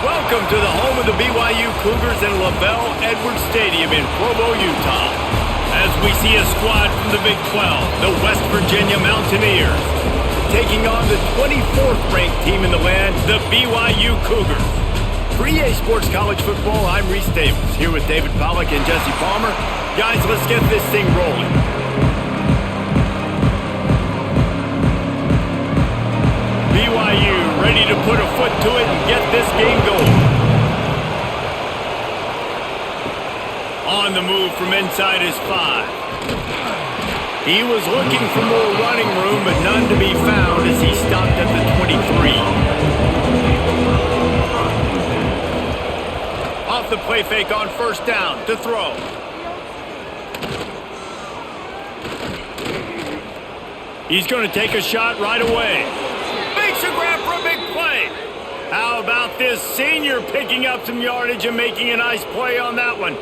Welcome to the home of the BYU Cougars in LaVell Edwards Stadium in Provo, Utah. As we see a squad from the Big 12, the West Virginia Mountaineers, taking on the 24th ranked team in the land, the BYU Cougars. For EA Sports College Football, I'm Reese Davis, here with David Pollack and Jesse Palmer. Guys, let's get this thing rolling. BYU ready to put a foot to it and get this game going. On the move from inside his 5. He was looking for more running room, but none to be found as he stopped at the 23. Off the play fake on first down to throw. He's going to take a shot right away. Makes a grab for a big play. How about this senior picking up some yardage and making a nice play on that one?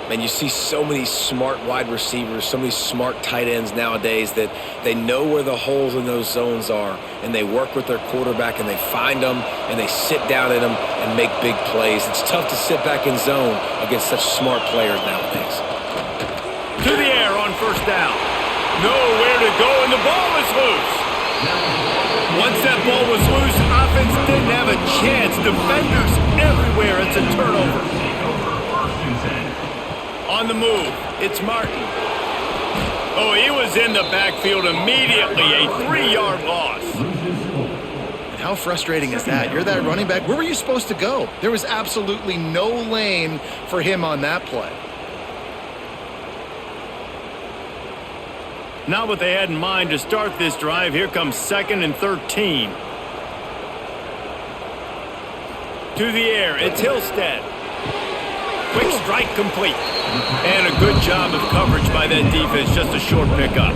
Man, you see so many smart wide receivers, so many smart tight ends nowadays that they know where the holes in those zones are, and they work with their quarterback, and they find them, and they sit down in them and make big plays. It's tough to sit back in zone against such smart players nowadays. To the air on first down. Nowhere to go, and the ball is loose. Once that ball was loose, offense didn't have a chance. Defenders everywhere. It's a turnover. On the move, it's Martin. Oh, he was in the backfield immediately. A 3-yard loss. How frustrating is that? You're that running back. Where were you supposed to go? There was absolutely no lane for him on that play. Not what they had in mind to start this drive. Here comes 2nd and 13. To the air, it's Hillstead. Quick strike complete. And a good job of coverage by that defense. Just a short pickup.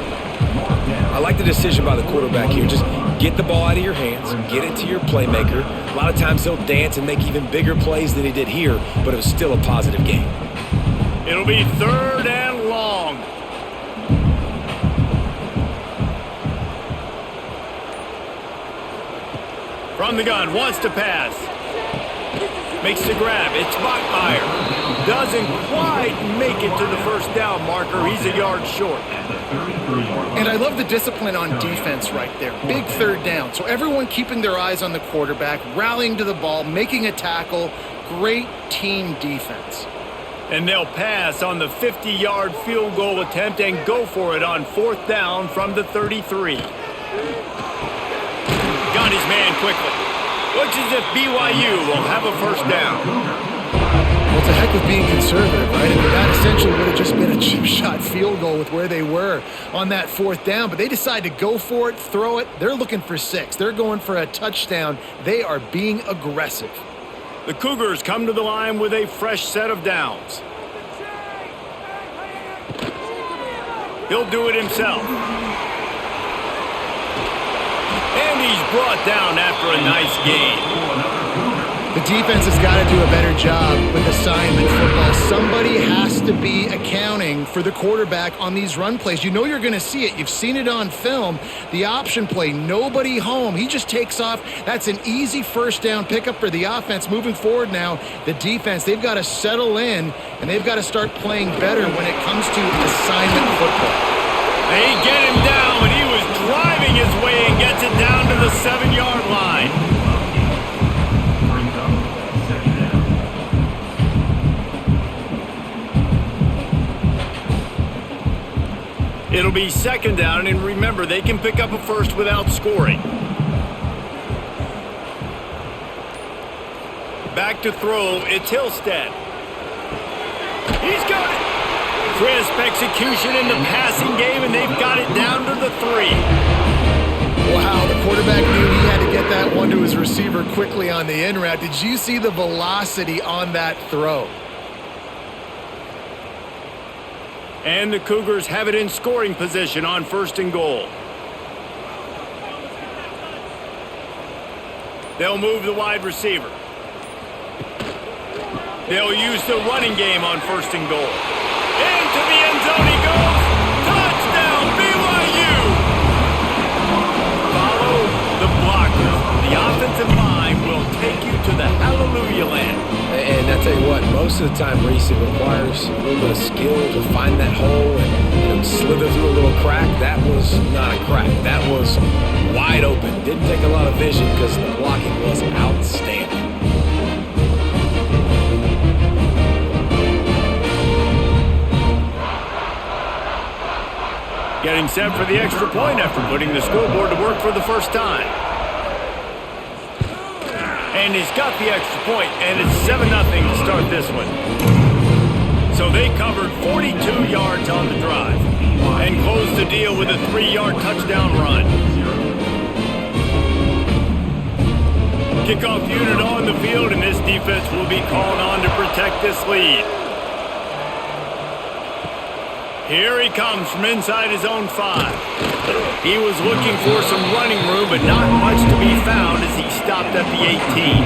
I like the decision by the quarterback here. Just get the ball out of your hands, get it to your playmaker. A lot of times he'll dance and make even bigger plays than he did here, but it was still a positive game. It'll be 3rd and long. From the gun, wants to pass. Makes the grab. It's Bachmeier. Doesn't quite make it to the first down marker. He's a yard short. And I love the discipline on defense right there. Big 3rd down. So everyone keeping their eyes on the quarterback, rallying to the ball, making a tackle. Great team defense. And they'll pass on the 50-yard field goal attempt and go for it on 4th down from the 33. Got his man quickly. Looks as if BYU will have a first down. Well, it's a heck of being conservative, right? I mean, that essentially would have just been a chip shot field goal with where they were on that 4th down. But they decide to go for it, throw it. They're looking for 6. They're going for a touchdown. They are being aggressive. The Cougars come to the line with a fresh set of downs. He'll do it himself. And he's brought down after a nice gain. The defense has got to do a better job with assignment football. Somebody has to be accounting for the quarterback on these run plays. You know you're going to see it. You've seen it on film. The option play, nobody home. He just takes off. That's an easy first down pickup for the offense. Moving forward now, the defense, they've got to settle in, and they've got to start playing better when it comes to assignment football. They get him down, but he was driving his way and gets it down to the 7-yard line. It'll be 2nd down, and remember, they can pick up a first without scoring. Back to throw, it's Hillstead. He's got it. Crisp execution in the passing game, and they've got it down to the 3. Wow, the quarterback knew he had to get that one to his receiver quickly on the in route. Did you see the velocity on that throw? And the Cougars have it in scoring position on 1st and goal. They'll move the wide receiver. They'll use the running game on 1st and goal. Into the end zone he goes. Touchdown, BYU! Follow the blocker. The offensive line will take you to the Hallelujah tell you what, most of the time, Reese, it requires a little bit of skill to find that hole and slither through a little crack. That was not a crack. That was wide open. Didn't take a lot of vision because the blocking was outstanding. Getting set for the extra point after putting the scoreboard to work for the first time. And he's got the extra point, and it's 7-0 to start this one. So they covered 42 yards on the drive and closed the deal with a 3-yard touchdown run. Kickoff unit on the field, and this defense will be called on to protect this lead. Here he comes from inside his own 5. He was looking for some running room, but not much to be found as he stopped at the 18.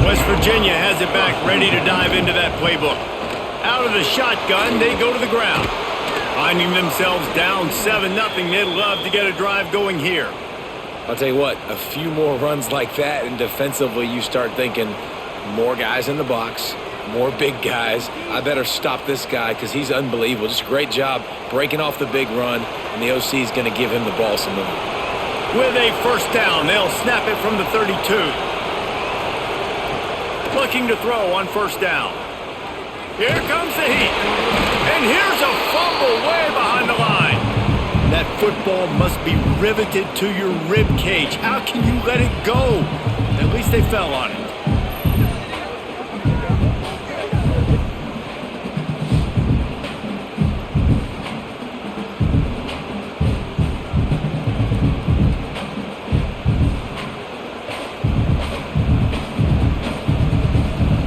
West Virginia has it back, ready to dive into that playbook. Out of the shotgun, they go to the ground. Finding themselves down 7-0, they'd love to get a drive going here. I'll tell you what, a few more runs like that, and defensively you start thinking more guys in the box, more big guys. I better stop this guy because he's unbelievable. Just a great job breaking off the big run, and the OC is going to give him the ball some more. With a first down, they'll snap it from the 32. Looking to throw on first down. Here comes the heat. And here's a fumble way behind the line. That football must be riveted to your rib cage. How can you let it go? At least they fell on it.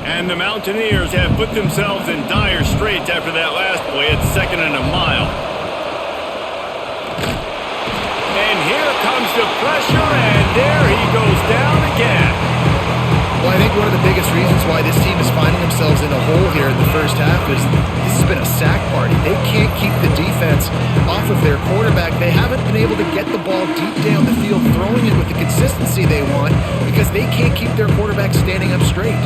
And the Mountaineers have put themselves in dire straits after that last play at 2nd and a mile. And here comes the pressure, and there he goes down again. Well, I think one of the biggest reasons why this team is finding themselves in a hole here in the first half is this has been a sack party. They can't keep the defense off of their quarterback. They haven't been able to get the ball deep down the field, throwing it with the consistency they want because they can't keep their quarterback standing up straight.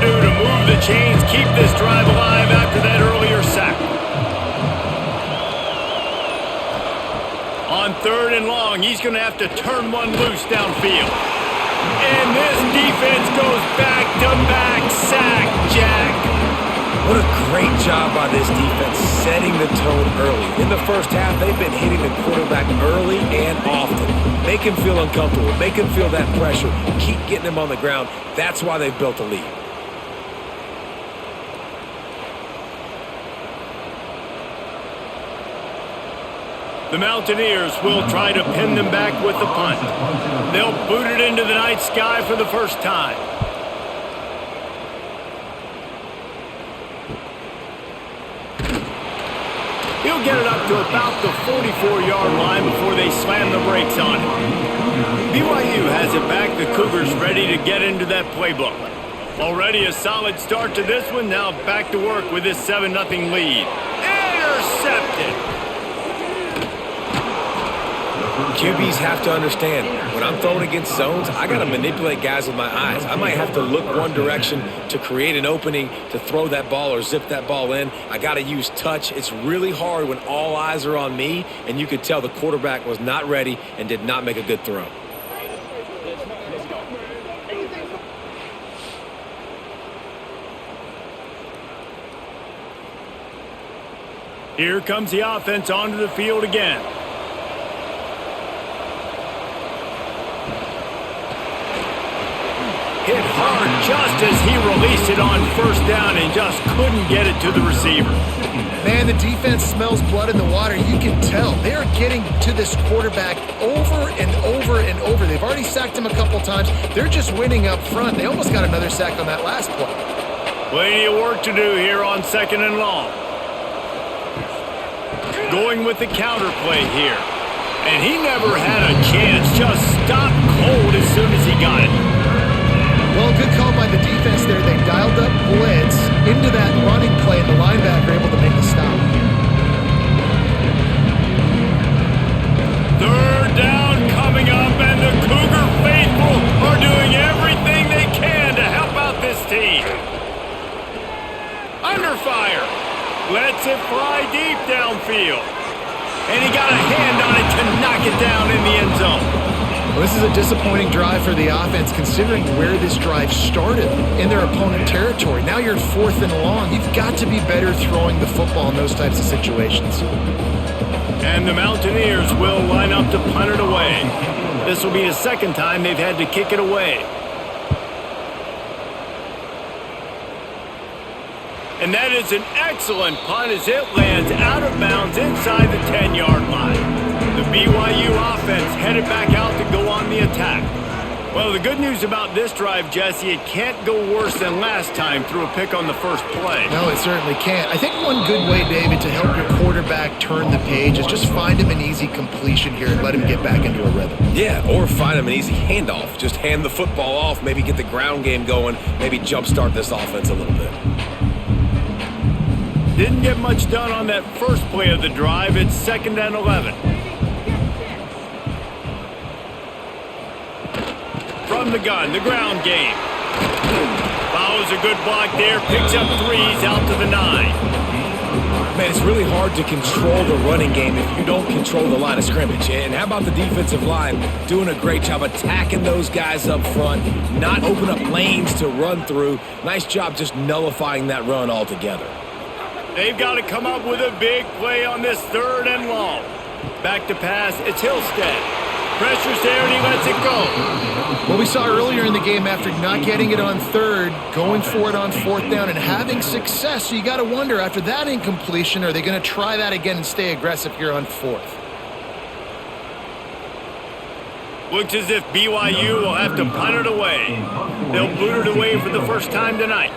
To move the chains, keep this drive alive after that earlier sack. On 3rd and long, he's going to have to turn one loose downfield. And this defense goes back-to-back sack, Jack. What a great job by this defense setting the tone early. In the first half, they've been hitting the quarterback early and often. Make him feel uncomfortable. Make him feel that pressure. Keep getting him on the ground. That's why they've built a lead. The Mountaineers will try to pin them back with the punt. They'll boot it into the night sky for the first time. He'll get it up to about the 44-yard line before they slam the brakes on it. BYU has it back. The Cougars ready to get into that playbook. Already a solid start to this one. Now back to work with this 7-0 lead. Intercepted. QBs have to understand, when I'm throwing against zones, I got to manipulate guys with my eyes. I might have to look one direction to create an opening to throw that ball or zip that ball in. I got to use touch. It's really hard when all eyes are on me, and you could tell the quarterback was not ready and did not make a good throw. Here comes the offense onto the field again. Hit hard just as he released it on first down and just couldn't get it to the receiver. Man, the defense smells blood in the water. You can tell. They're getting to this quarterback over and over and over. They've already sacked him a couple times. They're just winning up front. They almost got another sack on that last play. Plenty of work to do here on 2nd and long. Going with the counter play here. And he never had a chance. Just stopped cold as soon as he got it. Well, good call by the defense there. They dialed up blitz into that running play, and the linebacker able to make the stop. 3rd down coming up, and the Cougar faithful Well, this is a disappointing drive for the offense considering where this drive started in their opponent territory. Now you're 4th and long. You've got to be better throwing the football in those types of situations. And the Mountaineers will line up to punt it away. This will be the second time they've had to kick it away. And that is an excellent punt as it lands out of bounds inside the 10-yard line. The BYU offense headed back out to go on the attack. Well, the good news about this drive, Jesse, it can't go worse than last time through a pick on the first play. No, it certainly can't. I think one good way, David, to help your quarterback turn the page is just find him an easy completion here and let him get back into a rhythm. Yeah, or find him an easy handoff. Just hand the football off, maybe get the ground game going, maybe jumpstart this offense a little bit. Didn't get much done on that first play of the drive. It's 2nd and 11. From the gun, the ground game. Follows a good block there. Picks up 3s out to the 9. Man, it's really hard to control the running game if you don't control the line of scrimmage. And how about the defensive line doing a great job attacking those guys up front, not open up lanes to run through. Nice job just nullifying that run altogether. They've got to come up with a big play on this 3rd and long. Back to pass, it's Hillstead. Pressure's there and he lets it go. What we saw earlier in the game after not getting it on 3rd, going for it on 4th down and having success. So you got to wonder, after that incompletion, are they going to try that again and stay aggressive here on 4th? Looks as if BYU will have to punt it away. They'll boot it away for the first time tonight.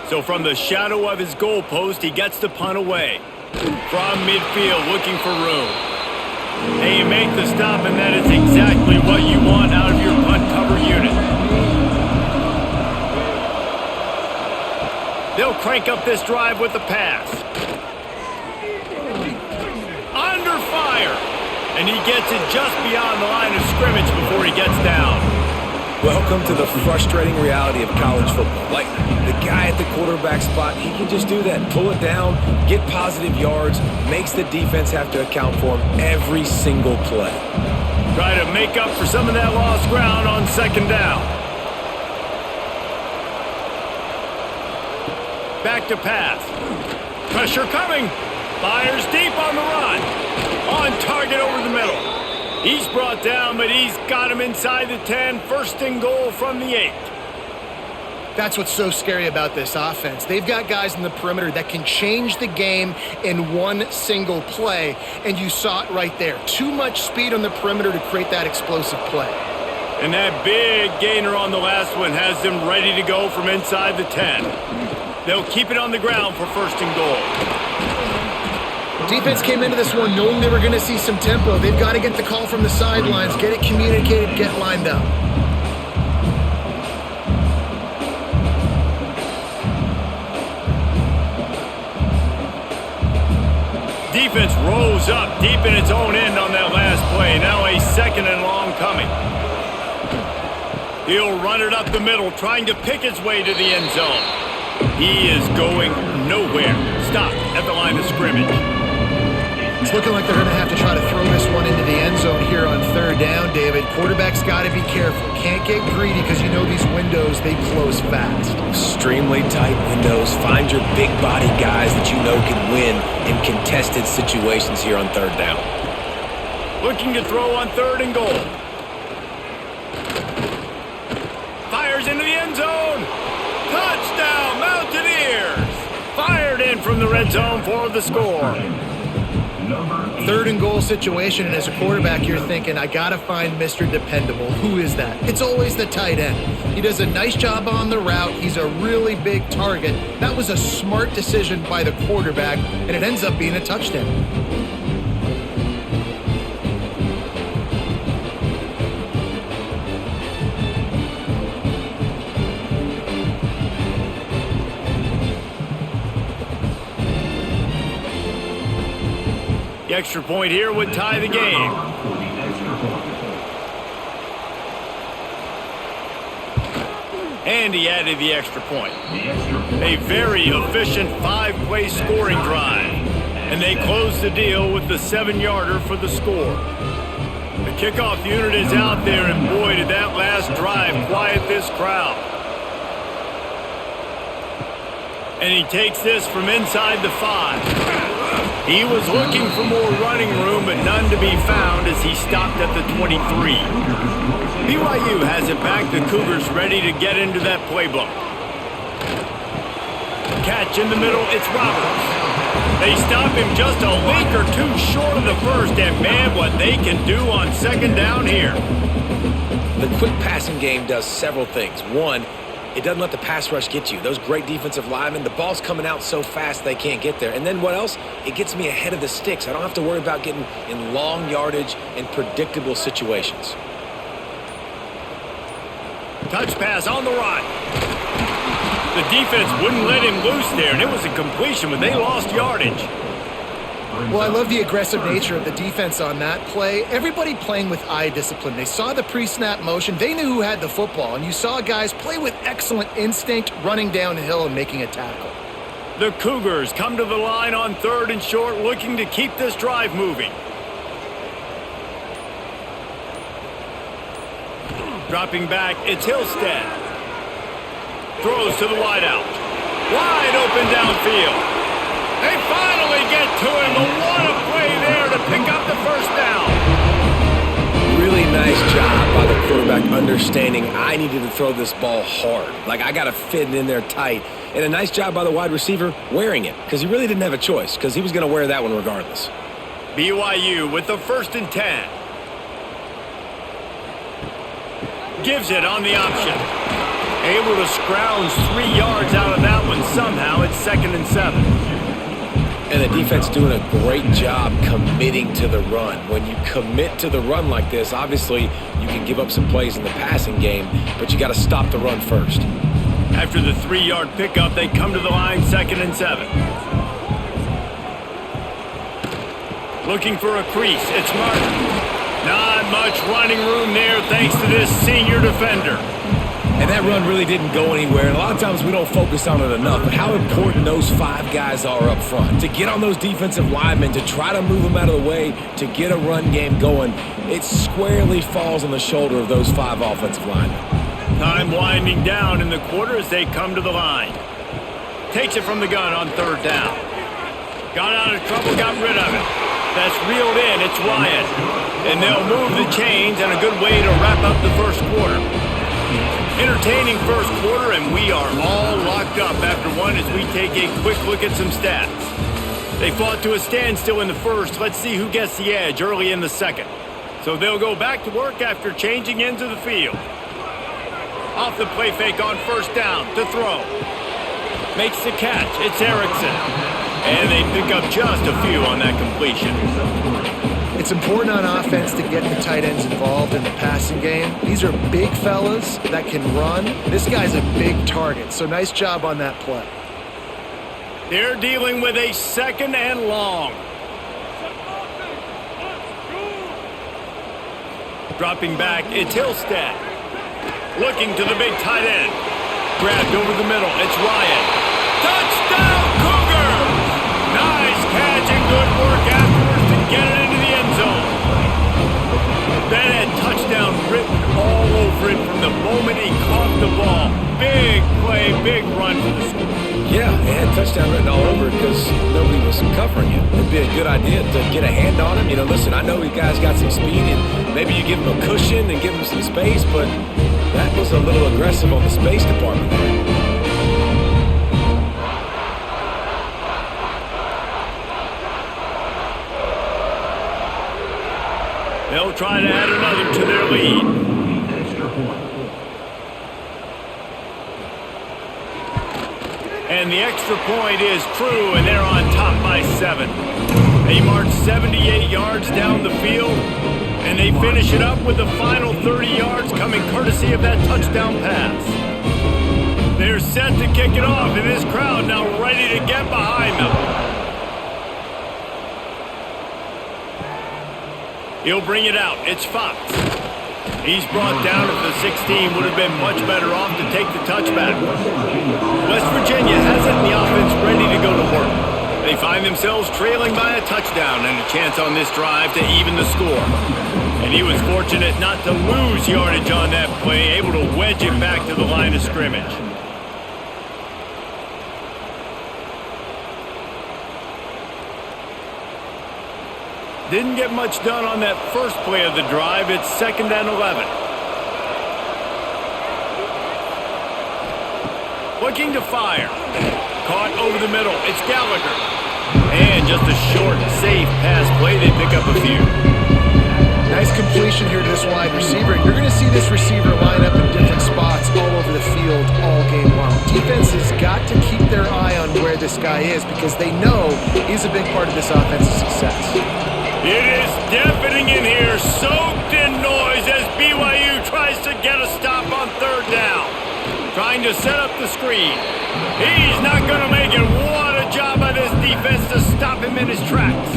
So from the shadow of his goalpost, he gets the punt away. From midfield, looking for room. And you make the stop, and that is exactly what you want out of your punt cover unit. They'll crank up this drive with the pass. Under fire. And he gets it just beyond the line of scrimmage before he gets down. Welcome to the frustrating reality of college football. Like, the guy at the quarterback spot, he can just do that. Pull it down, get positive yards, makes the defense have to account for him every single play. Try to make up for some of that lost ground on 2nd down. Back to pass. Pressure coming. Fires deep on the run. On target over the middle. He's brought down, but he's got him inside the 10. 1st and goal from the 8. That's what's so scary about this offense. They've got guys in the perimeter that can change the game in one single play, and you saw it right there. Too much speed on the perimeter to create that explosive play. And that big gainer on the last one has them ready to go from inside the 10. They'll keep it on the ground for 1st and goal. Defense came into this one knowing they were going to see some tempo. They've got to get the call from the sidelines, get it communicated, get lined up. Defense rose up deep in its own end on that last play. Now a 2nd and long coming. He'll run it up the middle, trying to pick his way to the end zone. He is going nowhere. Stopped at the line of scrimmage. It's looking like they're going to have to try to throw this one into the end zone here on 3rd down, David. Quarterback's got to be careful. Can't get greedy because you know these windows, they close fast. Extremely tight windows. Find your big body guys that you know can win in contested situations here on 3rd down. Looking to throw on 3rd and goal. Fires into the end zone. Touchdown, Mountaineers. Fired in from the red zone for the score. 3rd and goal situation, and as a quarterback, you're thinking, I got to find Mr. Dependable. Who is that? It's always the tight end. He does a nice job on the route. He's a really big target. That was a smart decision by the quarterback, and it ends up being a touchdown. The extra point here would tie the game. And he added the extra point. A very efficient 5-play scoring drive. And they close the deal with the 7-yarder for the score. The kickoff unit is out there, and boy, did that last drive quiet this crowd. And he takes this from inside the 5. He was looking for more running room, but none to be found as he stopped at the 23. BYU has it back. The Cougars ready to get into that playbook. Catch in the middle. It's Roberts. They stop him just a link or two short of the first, and man, what they can do on second down here. The quick passing game does several things. One, it doesn't let the pass rush get you. Those great defensive linemen, the ball's coming out so fast they can't get there. And then what else? It gets me ahead of the sticks. I don't have to worry about getting in long yardage and predictable situations. Touch pass on the run. The defense wouldn't let him loose there, and it was a completion, but they lost yardage. Well, I love the aggressive nature of the defense on that play. Everybody playing with eye discipline. They saw the pre-snap motion. They knew who had the football, and you saw guys play with excellent instinct, running downhill and making a tackle. The Cougars come to the line on 3rd and short, looking to keep this drive moving. Dropping back, it's Hillstead. Throws to the wideout. Wide open downfield. They finally get to him, but what a play there to pick up the first down. Really nice job by the quarterback understanding I needed to throw this ball hard. Like, I got to fit it in there tight. And a nice job by the wide receiver wearing it, because he really didn't have a choice, because he was going to wear that one regardless. BYU with the 1st and 10. Gives it on the option. Able to scrounge 3 yards out of that one somehow. It's 2nd and 7. And the defense doing a great job committing to the run. When you commit to the run like this, obviously you can give up some plays in the passing game, but you got to stop the run first. After the 3-yard pickup, they come to the line, 2nd and 7. Looking for a crease. It's Martin. Not much running room there thanks to this senior defender. And that run really didn't go anywhere. And a lot of times we don't focus on it enough. But how important those 5 guys are up front. To get on those defensive linemen, to try to move them out of the way, to get a run game going, it squarely falls on the shoulder of those 5 offensive linemen. Time winding down in the quarter as they come to the line. Takes it from the gun on 3rd down. Got out of trouble, got rid of it. That's reeled in, it's Ryan. And they'll move the chains, and a good way to wrap up the first quarter. Entertaining first quarter, and we are all locked up after one as we take a quick look at some stats. They fought to a standstill in the first. Let's see who gets the edge early in the second. So they'll go back to work after changing into the field. Off the play fake on 1st down to throw. Makes the catch. It's Erickson. And they pick up just a few on that completion. It's important on offense to get the tight ends involved in the passing game. These are big fellas that can run. This guy's a big target, so nice job on that play. They're dealing with a 2nd and long. Dropping back, it's Hillstead. Looking to the big tight end. Grabbed over the middle, it's Ryan. Touchdown, Cougars! Nice catch and good work afterwards to get it into the end zone. That had touchdown written all over it from the moment he caught the ball. Big play, big run for the score. Yeah, it had touchdown written all over it because nobody was covering him. It'd be a good idea to get a hand on him. You know, listen, I know you guys got some speed, and maybe you give him a cushion and give him some space, but that was a little aggressive on the space department there. They'll try to add another to their lead. And the extra point is true, and they're on top by 7. They march 78 yards down the field, and they finish it up with the final 30 yards coming courtesy of that touchdown pass. They're set to kick it off, and this crowd now ready to get behind them. He'll bring it out. It's Fox. He's brought down at the 16. Would have been much better off to take the touchback. West Virginia has it in the offense ready to go to work. They find themselves trailing by a touchdown and a chance on this drive to even the score. And he was fortunate not to lose yardage on that play, able to wedge it back to the line of scrimmage. Didn't get much done on that first play of the drive. It's 2nd and 11. Looking to fire. Caught over the middle. It's Gallagher. And just a short, safe pass play. They pick up a few. Nice completion here to this wide receiver. You're going to see this receiver line up in different spots all over the field all game long. Defense has got to keep their eye on where this guy is because they know he's a big part of this offense's success. It is deafening in here, soaked in noise as BYU tries to get a stop on 3rd down. Trying to set up the screen. He's not going to make it. What a job by this defense to stop him in his tracks.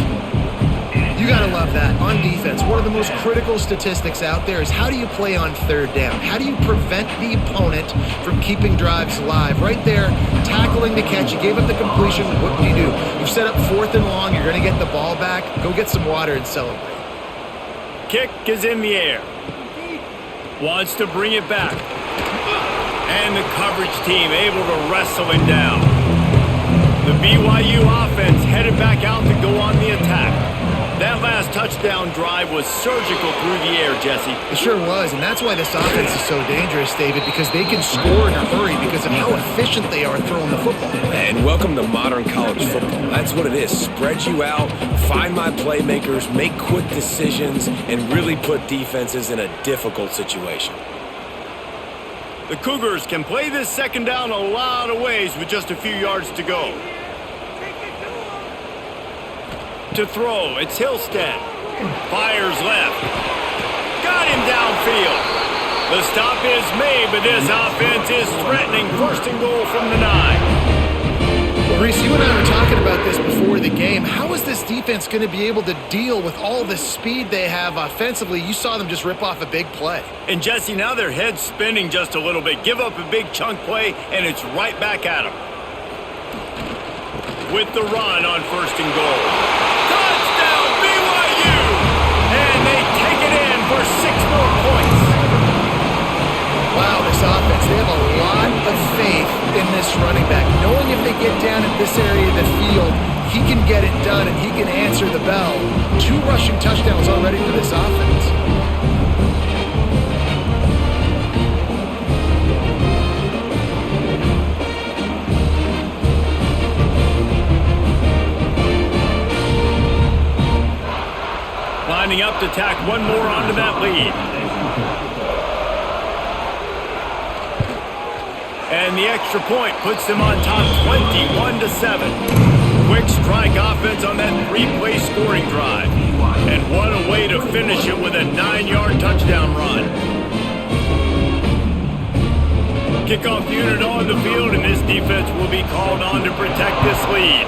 You got to love that. On defense, one of the most critical statistics out there is how do you play on 3rd down? How do you prevent the opponent from keeping drives alive? Right there, tackling the catch. You gave up the completion. What do? You've set up 4th and long. You're going to get the ball back. Go get some water and celebrate. Kick is in the air. Wants to bring it back. And the coverage team able to wrestle him down. The BYU offense headed back out to go on the attack. That last touchdown drive was surgical through the air, Jesse. It sure was, and that's why this offense is so dangerous, David, because they can score in a hurry because of how efficient they are throwing the football. And welcome to modern college football. That's what it is. Spread you out, find my playmakers, make quick decisions, and really put defenses in a difficult situation. The Cougars can play this 2nd down a lot of ways with just a few yards to go. To throw, it's Hillstead. Fires left. Got him downfield. The stop is made, but this offense is threatening 1st and goal from the 9. Well, Reese, you and I were talking about this before the game. How is this defense going to be able to deal with all the speed they have offensively? You saw them just rip off a big play. And Jesse, now their head's spinning just a little bit. Give up a big chunk play, and it's right back at them. With the run on 1st and goal. Touchdown, BYU! And they take it in for 6 more points. Wow, this offense, they have a lot of faith in this running back. Knowing if they get down in this area of the field, he can get it done and he can answer the bell. 2 rushing touchdowns already for this offense. Lining up to tack one more onto that lead. And the extra point puts them on top 21-7. Quick strike offense on that 3-play scoring drive. And what a way to finish it with a 9-yard touchdown run. Kickoff unit on the field, and this defense will be called on to protect this lead.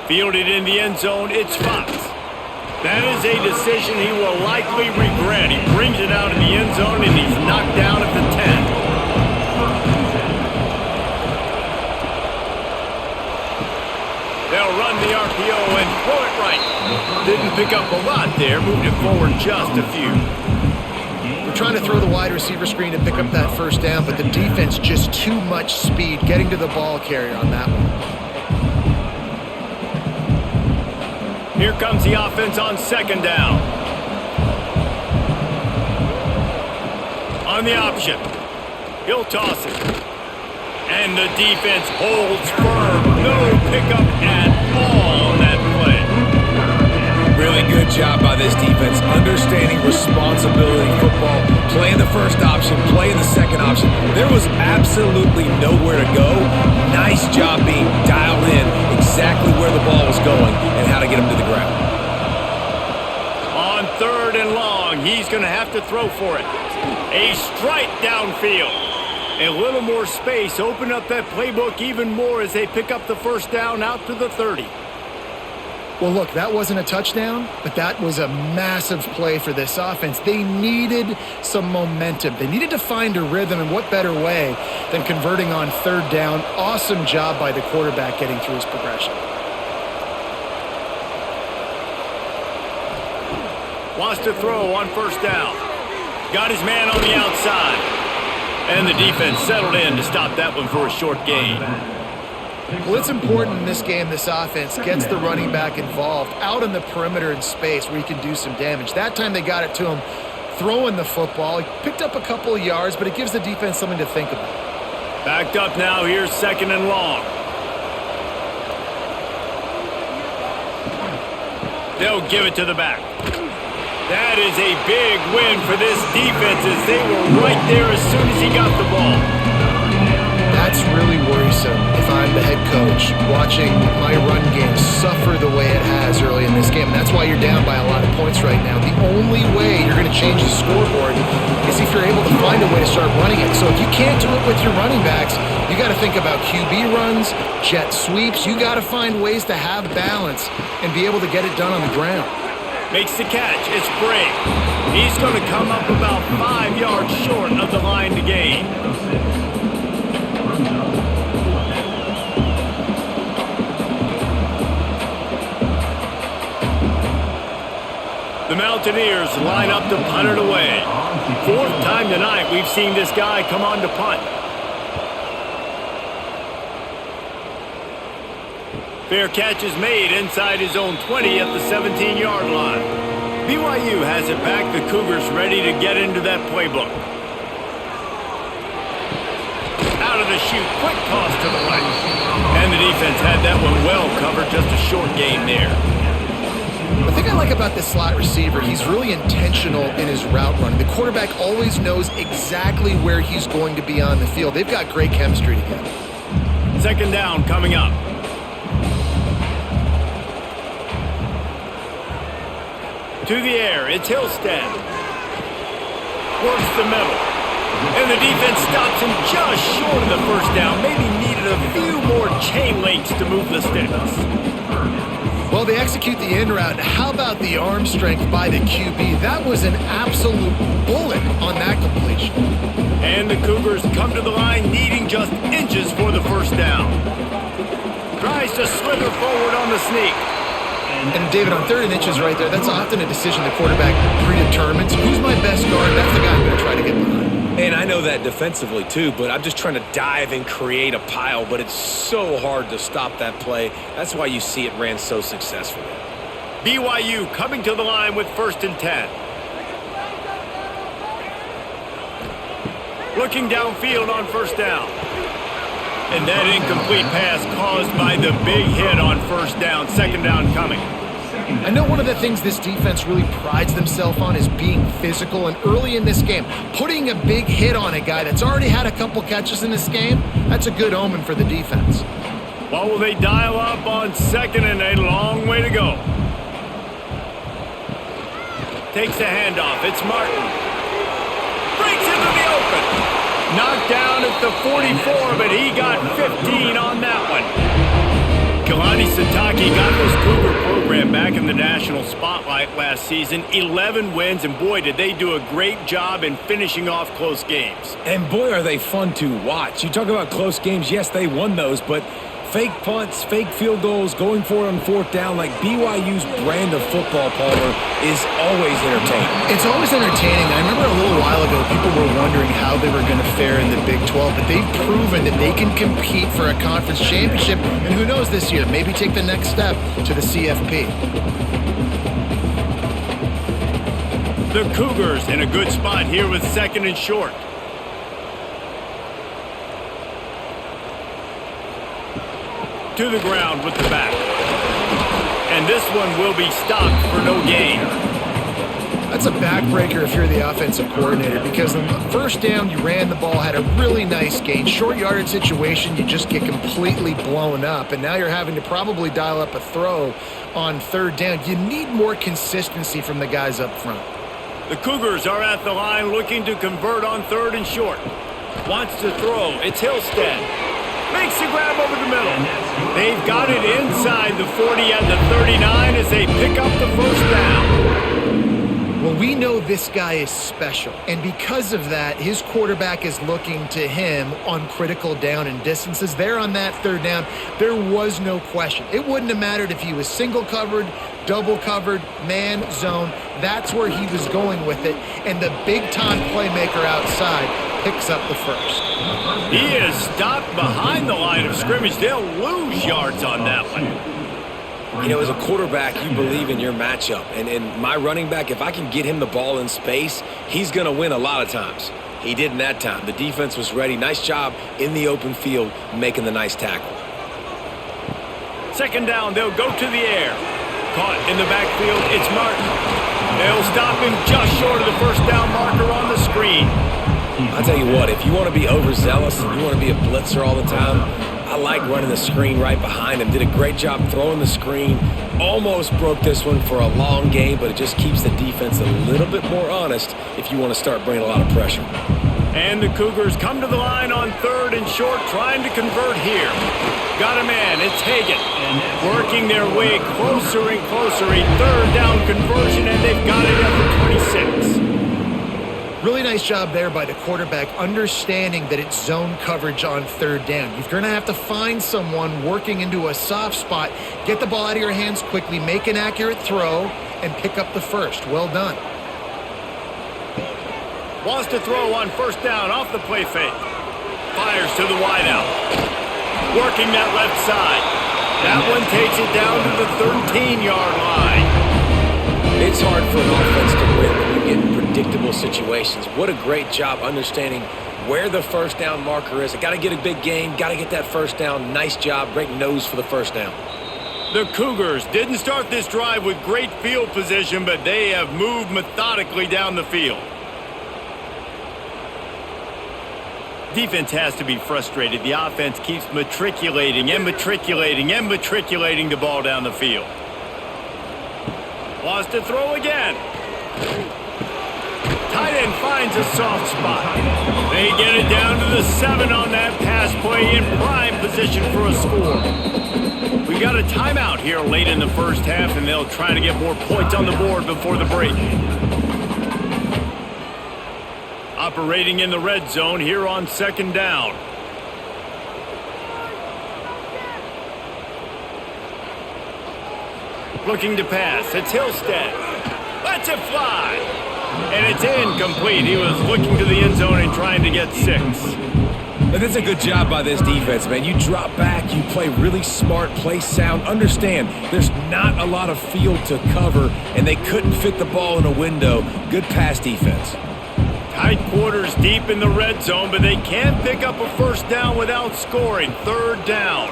Fielded in the end zone, it's Fox. That is a decision he will likely regret. He brings it out in the end zone, and he's knocked down at the 10. They'll run the RPO and throw it right. Didn't pick up a lot there, moved it forward just a few. We're trying to throw the wide receiver screen to pick up that 1st down, but the defense just too much speed getting to the ball carrier on that one. Here comes the offense on 2nd down. On the option. He'll toss it. And the defense holds firm. No pickup at all on that play. Really good job by this defense, understanding responsibility football, playing the first option, playing the second option. There was absolutely nowhere to go. Nice job being dialed in exactly where the ball was going and how to get him to the ground. On 3rd and long, he's going to have to throw for it. A strike downfield. A little more space, open up that playbook even more as they pick up the 1st down out to the 30. Well, look, that wasn't a touchdown, but that was a massive play for this offense. They needed some momentum. They needed to find a rhythm, and what better way than converting on third down. Awesome job by the quarterback getting through his progression. Wants to throw on first down. Got his man on the outside. And the defense settled in to stop that one for a short gain. Well, it's important in this game this offense gets the running back involved out on the perimeter in space where he can do some damage. That time they got it to him throwing the football. He picked up a couple of yards, but it gives the defense something to think about. Backed up now. Here's second and long. They'll give it to the back. That is a big win for this defense as they were right there as soon as he got the ball. That's really worrisome if I'm the head coach watching my run game suffer the way it has early in this game. And that's why you're down by a lot of points right now. The only way you're going to change the scoreboard is if you're able to find a way to start running it. So if you can't do it with your running backs, you got to think about QB runs, jet sweeps. You got to find ways to have balance and be able to get it done on the ground. Makes the catch. It's Brake. He's going to come up about 5 yards short of the line to gain. The Mountaineers line up to punt it away. Fourth time tonight we've seen this guy come on to punt. Fair catch is made inside his own 20 at the 17-yard line. BYU has it back. The Cougars ready to get into that playbook. Out of the chute, quick toss to the right. And the defense had that one well covered, just a short gain there. The thing I like about this slot receiver, he's really intentional in his route running. The quarterback always knows exactly where he's going to be on the field. They've got great chemistry together. Second down coming up. To the air, it's Hillstead. Works the middle. And the defense stops him just short of the first down. Maybe needed a few more chain links to move the sticks. Well, they execute the in route. How about the arm strength by the QB? That was an absolute bullet on that completion. And the Cougars come to the line needing just inches for the first down. Tries to slither forward on the sneak. And David, on 3rd and inches right there, that's often a decision the quarterback predetermines. Who's my best guard? That's the guy I'm going to try to get behind. And I know that defensively too, but I'm just trying to dive and create a pile, but it's so hard to stop that play. That's why you see it ran so successfully. BYU coming to the line with 1st and 10. Looking downfield on first down. And that incomplete pass caused by the big hit on first down. Second down coming. I know one of the things this defense really prides themselves on is being physical, and early in this game, putting a big hit on a guy that's already had a couple catches in this game, that's a good omen for the defense. Well, will they dial up on 2nd and a long way to go? Takes the handoff. It's Martin. Breaks into the open. Knocked down at the 44, but he got 15 on that one. Kalani Sitake got this Cougar program back in the national spotlight last season. 11 wins, and boy, did they do a great job in finishing off close games. And boy, are they fun to watch. You talk about close games, yes, they won those, but fake punts, fake field goals, going for it on 4th down, like BYU's brand of football, Palmer, is always entertaining. It's always entertaining. I remember a little while ago, people were wondering how they were going to fare in the Big 12, but they've proven that they can compete for a conference championship, and who knows this year, maybe take the next step to the CFP. The Cougars in a good spot here with 2nd and short. To the ground with the back. And this one will be stopped for no gain. That's a backbreaker if you're the offensive coordinator, because on the first down, you ran the ball, had a really nice gain. Short yardage situation, you just get completely blown up, and now you're having to probably dial up a throw on 3rd down. You need more consistency from the guys up front. The Cougars are at the line looking to convert on 3rd and short. Wants to throw. It's Hillstead. Makes the grab over the middle. They've got it inside the 40 at the 39 as they pick up the first down. Well, we know this guy is special, and because of that, his quarterback is looking to him on critical down and distances. There on that third down, there was no question. It wouldn't have mattered if he was single covered, double covered, man, zone. That's where he was going with it, and the big-time playmaker outside picks up the first. He is stopped behind the line of scrimmage. They'll lose yards on that one. You know, as a quarterback, you believe in your matchup. And my running back, if I can get him the ball in space, he's going to win a lot of times. He didn't that time. The defense was ready. Nice job in the open field making the nice tackle. Second down, they'll go to the air. Caught in the backfield, it's Martin. They'll stop him just short of the first down marker on the screen. I'll tell you what, if you want to be overzealous and you want to be a blitzer all the time, I like running the screen right behind him. Did a great job throwing the screen. Almost broke this one for a long game, but it just keeps the defense a little bit more honest if you want to start bringing a lot of pressure. And the Cougars come to the line on third and short, trying to convert here. Got a man, it's Hagan. Working their way closer and closer. A third down conversion, and they've got it at the 26. Really nice job there by the quarterback, understanding that it's zone coverage on third down. You're going to have to find someone working into a soft spot, get the ball out of your hands quickly, make an accurate throw, and pick up the first. Well done. Wants to throw on first down off the play fake. Fires to the wideout. Working that left side. That one takes it down to the 13-yard line. It's hard for an offense to win when you get in predictable situations. What a great job understanding where the first down marker is. I got to get a big gain, got to get that first down. Nice job, great nose for the first down. The Cougars didn't start this drive with great field position, but they have moved methodically down the field. Defense has to be frustrated. The offense keeps matriculating and matriculating and matriculating the ball down the field. Wants to throw again. Tight end finds a soft spot. They get it down to the 7 on that pass play in prime position for a score. We got a timeout here late in the first half, and they'll try to get more points on the board before the break. Operating in the red zone here on second down. Looking to pass. It's Hillstead. Lets it fly. And it's incomplete. He was looking to the end zone and trying to get 6. But that's a good job by this defense, man. You drop back, you play really smart, play sound. Understand, there's not a lot of field to cover, and they couldn't fit the ball in a window. Good pass defense. Tight quarters deep in the red zone, but they can't pick up a first down without scoring. Third down.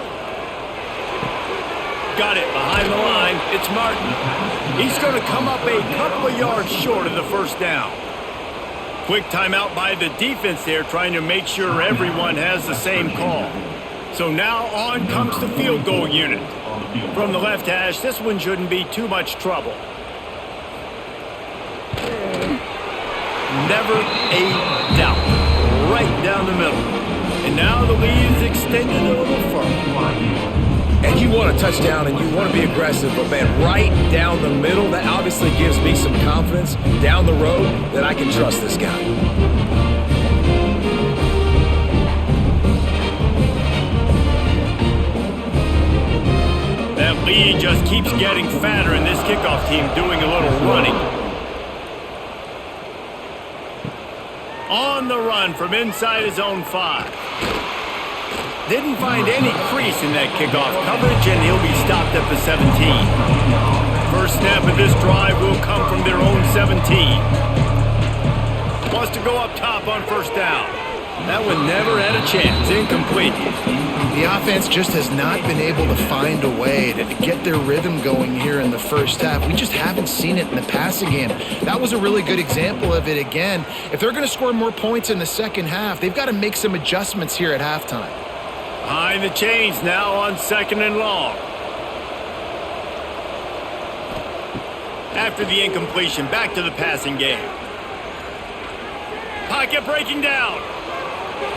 Got it behind the line. It's Martin. He's going to come up a couple of yards short of the first down. Quick timeout by the defense there, trying to make sure everyone has the same call. So now on comes the field goal unit. From the left hash, this one shouldn't be too much trouble. Never a doubt. Right down the middle. And now the lead is extended a little further. And you want a touchdown and you want to be aggressive, but man, right down the middle, that obviously gives me some confidence down the road that I can trust this guy. That lead just keeps getting fatter, and this kickoff team doing a little running. On the run from inside his own 5. Didn't find any crease in that kickoff coverage, and he'll be stopped at the 17. First snap of this drive will come from their own 17. Wants to go up top on first down. That one never had a chance. Incomplete. The offense just has not been able to find a way to get their rhythm going here in the first half. We just haven't seen it in the passing game. That was a really good example of it again. If they're going to score more points in the second half, they've got to make some adjustments here at halftime. Behind the chains now on second and long. After the incompletion, back to the passing game. Pocket breaking down.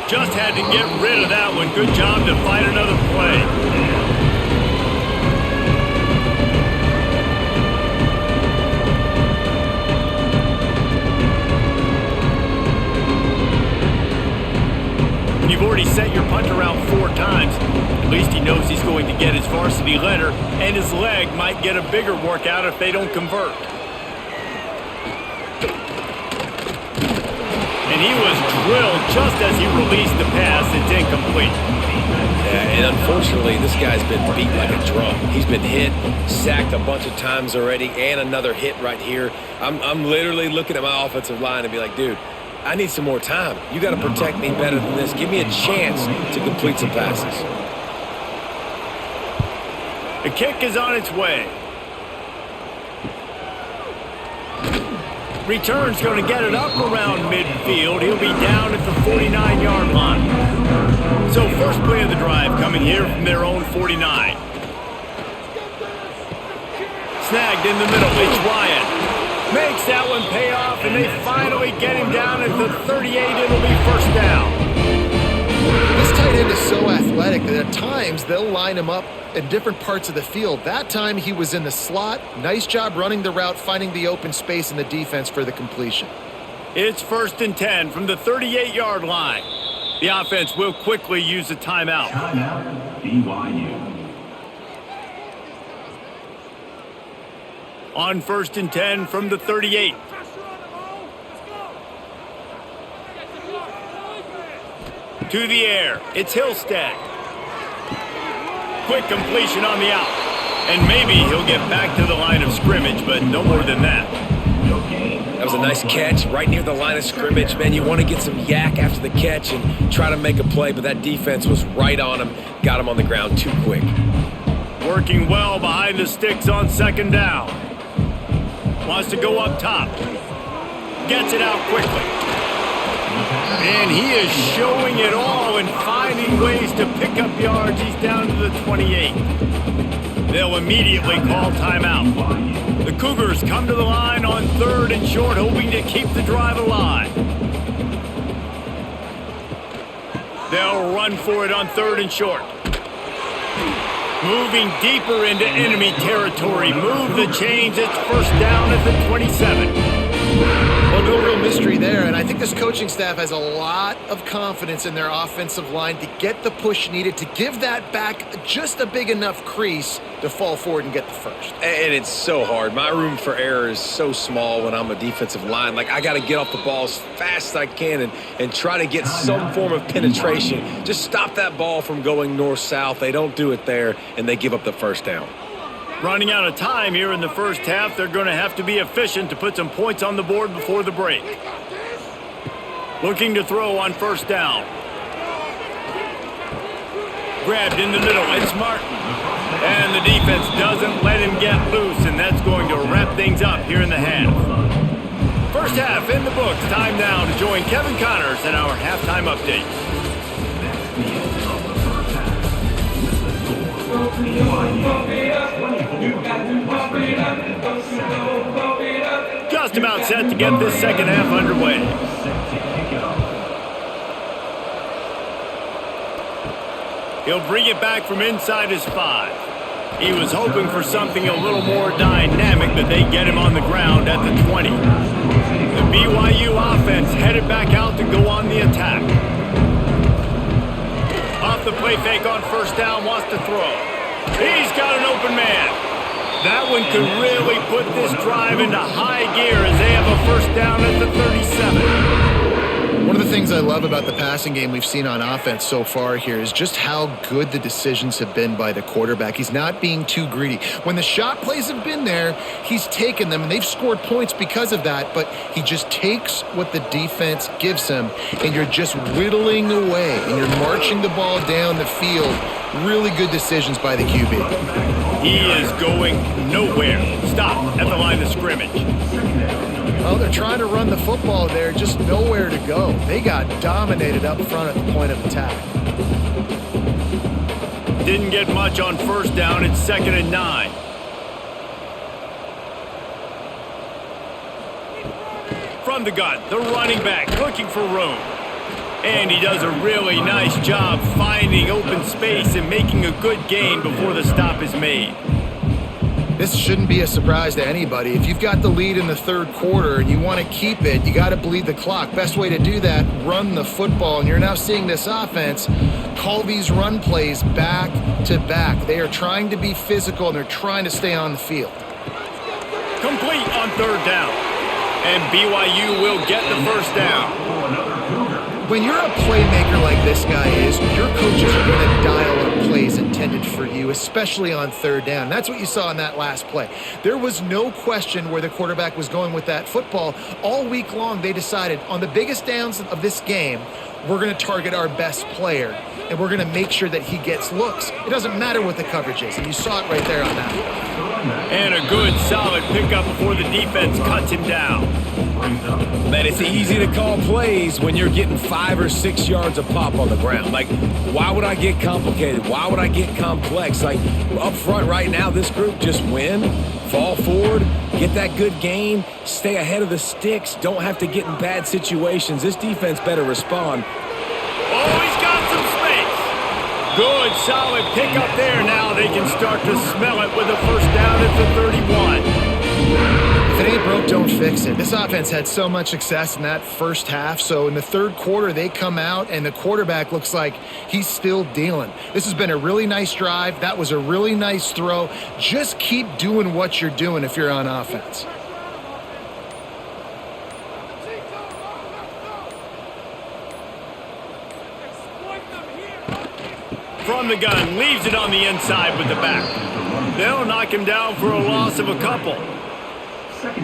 Just had to get rid of that one. Good job to fight another play. You've already sent your punt around 4 times. At least he knows he's going to get his varsity letter, and his leg might get a bigger workout if they don't convert. And he was drilled just as he released the pass. It's incomplete. Yeah, and unfortunately, this guy's been beat like a drum. He's been hit, sacked a bunch of times already, and another hit right here. I'm literally looking at my offensive line and be like, dude, I need some more time. You got to protect me better than this. Give me a chance to complete some passes. The kick is on its way. Return's going to get it up around midfield. He'll be down at the 49-yard line. So first play of the drive coming here from their own 49. Snagged in the middle. It's Ryan. Makes that one pay off, and they finally get him down at the 38. It'll be first down. This tight end is so athletic that at times they'll line him up in different parts of the field. That time he was in the slot. Nice job running the route, finding the open space in the defense for the completion. It's 1st and 10 from the 38-yard line. The offense will quickly use a timeout. Timeout, BYU. On 1st and 10 from the 38. To the air. It's Hillstead. Quick completion on the out. And maybe he'll get back to the line of scrimmage, but no more than that. That was a nice catch right near the line of scrimmage. Man, you want to get some yak after the catch and try to make a play, but that defense was right on him. Got him on the ground too quick. Working well behind the sticks on 2nd down. Wants to go up top. Gets it out quickly. And he is showing it all and finding ways to pick up yards. He's down to the 28. They'll immediately call timeout. The Cougars come to the line on 3rd and short, hoping to keep the drive alive. They'll run for it on 3rd and short. Moving deeper into enemy territory. Move the chains. It's first down at the 27. Well, no real mystery there, and I think this coaching staff has a lot of confidence in their offensive line to get the push needed to give that back just a big enough crease to fall forward and get the first. And it's so hard. My room for error is so small when I'm a defensive line. Like, I got to get off the ball as fast as I can and try to get some form of penetration. Just stop that ball from going north-south. They don't do it there, and they give up the first down. Running out of time here in the first half. They're going to have to be efficient to put some points on the board before the break. Looking to throw on 1st down. Grabbed in the middle. It's Martin. And the defense doesn't let him get loose, and that's going to wrap things up here in the half. First half in the books. Time now to join Kevin Connors in our halftime update. Just about set to get this second half underway. He'll bring it back from inside his 5. He was hoping for something a little more dynamic, but they get him on the ground at the 20. The BYU offense headed back out to go on the attack. Off the play fake on 1st down, wants to throw. He's got an open man. That one could really put this drive into high gear as they have a 1st down at the 37. One of the things I love about the passing game we've seen on offense so far here is just how good the decisions have been by the quarterback. He's not being too greedy. When the shot plays have been there, he's taken them, and they've scored points because of that, but he just takes what the defense gives him, and you're just whittling away, and you're marching the ball down the field. Really good decisions by the QB. He is going nowhere. Stop at the line of scrimmage. Well, they're trying to run the football there, just nowhere to go. They got dominated up front at the point of attack. Didn't get much on 1st down. It's 2nd and 9. From the gun, the running back looking for room. And he does a really nice job finding open space and making a good gain before the stop is made. This shouldn't be a surprise to anybody. If you've got the lead in the third quarter and you want to keep it, you got to bleed the clock. Best way to do that, run the football. And you're now seeing this offense call these run plays back to back. They are trying to be physical and they're trying to stay on the field. Complete on third down. And BYU will get the first down. When you're a playmaker like this guy is, your coaches are going to dial up plays intended for you, especially on third down. That's what you saw in that last play. There was no question where the quarterback was going with that football. All week long, they decided on the biggest downs of this game, we're going to target our best player, and we're going to make sure that he gets looks. It doesn't matter what the coverage is, and you saw it right there on that. And a good, solid pickup before the defense cuts him down. Man, it's easy to call plays when you're getting 5 or 6 yards of pop on the ground. Like, why would I get complicated? Why would I get complex? Like, up front right now, this group just win, fall forward, get that good gain, stay ahead of the sticks, don't have to get in bad situations. This defense better respond. Oh, he's got some space. Good, solid pickup there. Now they can start to smell it with a first down at the 31. If it ain't broke, don't fix it. This offense had so much success in that first half, so in the third quarter, they come out, and the quarterback looks like he's still dealing. This has been a really nice drive. That was a really nice throw. Just keep doing what you're doing if you're on offense. From the gun, leaves it on the inside with the back. They'll knock him down for a loss of a couple.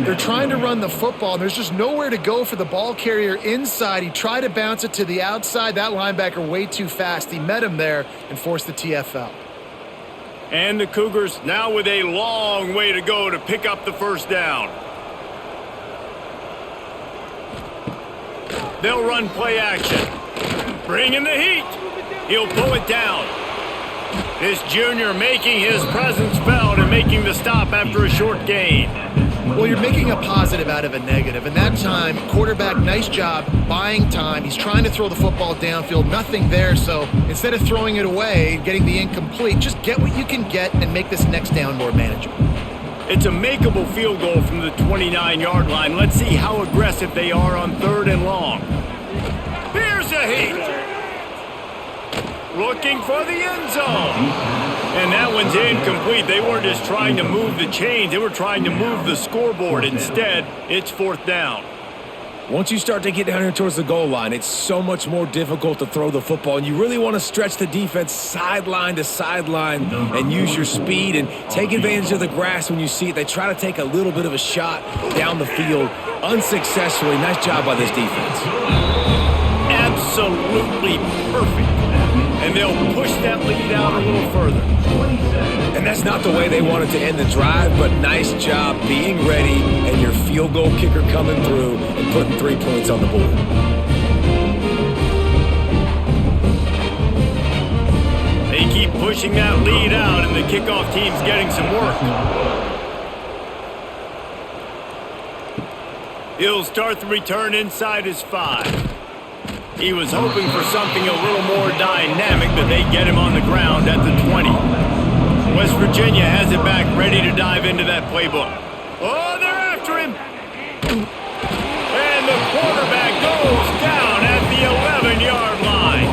They're trying to run the football, and there's just nowhere to go for the ball carrier inside. He tried to bounce it to the outside. That linebacker way too fast. He met him there and forced the TFL. And the Cougars now with a long way to go to pick up the first down. They'll run play action. Bring in the heat. He'll pull it down. This junior making his presence felt and making the stop after a short gain. Well, you're making a positive out of a negative. And that time, quarterback, nice job, buying time. He's trying to throw the football downfield. Nothing there. So instead of throwing it away, getting the incomplete, just get what you can get and make this next down more manageable. It's a makeable field goal from the 29-yard line. Let's see how aggressive they are on third and long. Here's a heat. Looking for the end zone. And that one's incomplete. They weren't just trying to move the chains. They were trying to move the scoreboard. Instead, it's fourth down. Once you start to get down here towards the goal line, it's so much more difficult to throw the football. And you really want to stretch the defense sideline to sideline and use your speed and take advantage of the grass when you see it. They try to take a little bit of a shot down the field unsuccessfully. Nice job by this defense. Absolutely perfect. And they'll push that lead out a little further. And that's not the way they wanted to end the drive, but nice job being ready and your field goal kicker coming through and putting 3 points on the board. They keep pushing that lead out, and the kickoff team's getting some work. He'll start the return inside his 5. He was hoping for something a little more dynamic, but they get him on the ground at the 20. West Virginia has it back, ready to dive into that playbook. Oh, they're after him. And the quarterback goes down at the 11-yard line.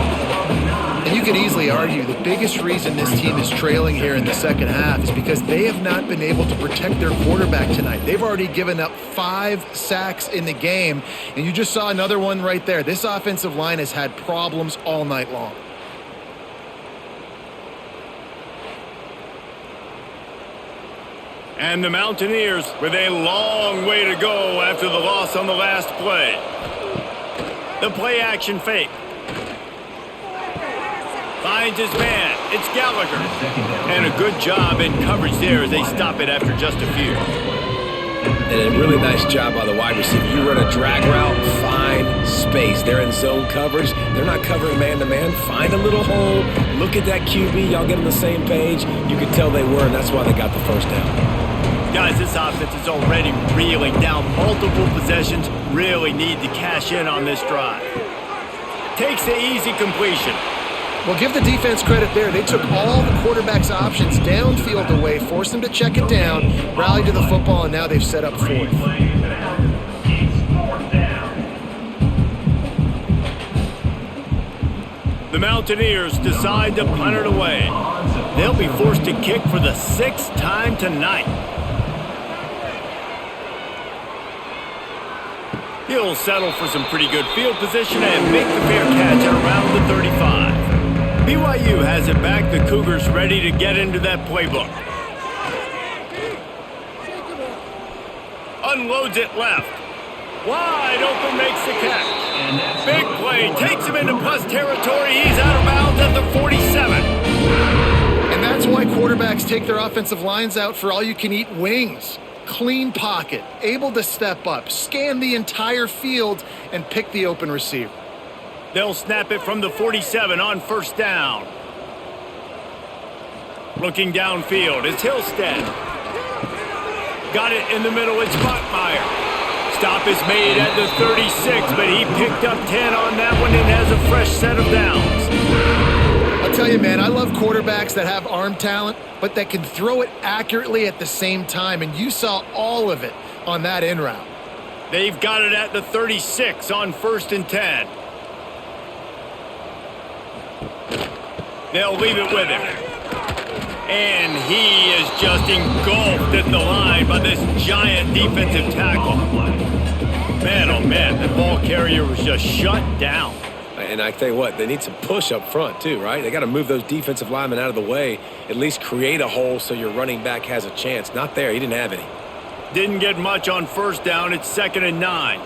And you could easily argue the biggest reason this team is trailing here in the second half is because they have not been able to protect their quarterback tonight. They've already given up 5 sacks in the game, and you just saw another one right there. This offensive line has had problems all night long. And the Mountaineers with a long way to go after the loss on the last play. The play action fake. Finds his man. It's Gallagher. And a good job in coverage there as they stop it after just a few. And a really nice job by the wide receiver. You run a drag route, find space. They're in zone coverage. They're not covering man-to-man. Find a little hole. Look at that QB. Y'all get on the same page. You could tell they were, and that's why they got the first down. Guys, this offense is already reeling down multiple possessions. Really need to cash in on this drive. takes the easy completion. Well, give the defense credit there. They took all the quarterback's options downfield away, forced them to check it down, rallied to the football, and now they've set up fourth. The Mountaineers decide to punt it away. They'll be forced to kick for the 6th time tonight. He'll settle for some pretty good field position and make the fair catch at around the 35. BYU has it back. The Cougars ready to get into that playbook. Unloads it left. Wide open, makes the catch. Big play, takes him into plus territory. He's out of bounds at the 47. And that's why quarterbacks take their offensive lines out for all-you-can-eat wings. Clean pocket, able to step up, scan the entire field, and pick the open receiver. They'll snap it from the 47 on first down. Looking downfield is Hillstead. Got it in the middle, it's Bachmeyer. Stop is made at the 36, but he picked up 10 on that one and has a fresh set of downs. I'll tell you, man, I love quarterbacks that have arm talent, but that can throw it accurately at the same time, and you saw all of it on that in route. They've got it at the 36 on 1st and 10. They'll leave it with him. And he is just engulfed at the line by this giant defensive tackle. Man, oh man, the ball carrier was just shut down. And I tell you what, they need some push up front too, right? They got to move those defensive linemen out of the way, at least create a hole so your running back has a chance. Not there, he didn't have any. Didn't get much on first down, it's 2nd and 9.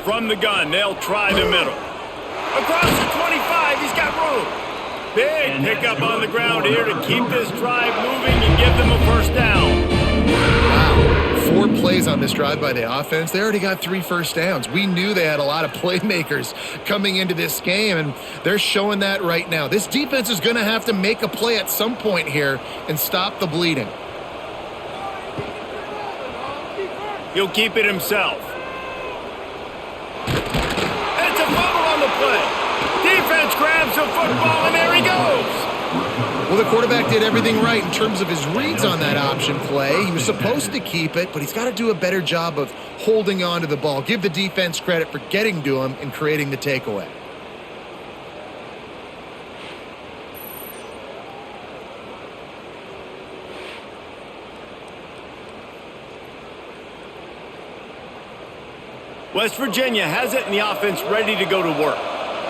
From the gun, they'll try the middle. Across the 25, he's got room. Big pickup on the ground here to keep this drive moving and give them a first down. Wow, 4 plays on this drive by the offense. They already got 3 first downs. We knew they had a lot of playmakers coming into this game, and they're showing that right now. This defense is going to have to make a play at some point here and stop the bleeding. He'll keep it himself. It's a fumble on the play. Defense grabs the football, and there he goes. Well, the quarterback did everything right in terms of his reads on that option play. He was supposed to keep it, but he's got to do a better job of holding on to the ball. Give the defense credit for getting to him and creating the takeaway. West Virginia has it in the offense ready to go to work.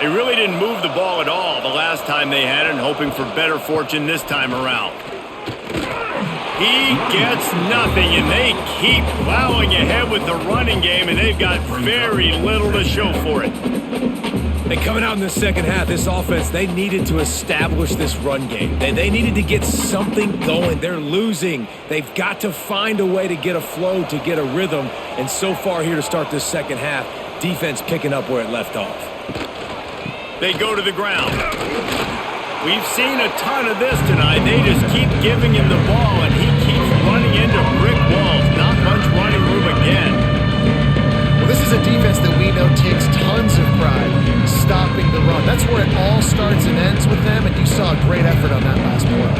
They really didn't move the ball at all the last time they had it, and hoping for better fortune this time around. He gets nothing, and they keep plowing ahead with the running game, and they've got very little to show for it. Hey, coming out in the second half, this offense, they needed to establish this run game. They needed to get something going. They're losing. They've got to find a way to get a flow, to get a rhythm. And so far here to start this second half, defense picking up where it left off. They go to the ground. We've seen a ton of this tonight. They just keep giving him the ball, and he keeps running into brick walls. Not much running room again. Well, this is a defense that we know takes tons of pride stopping the run. That's where it all starts and ends with them, and you saw a great effort on that last play.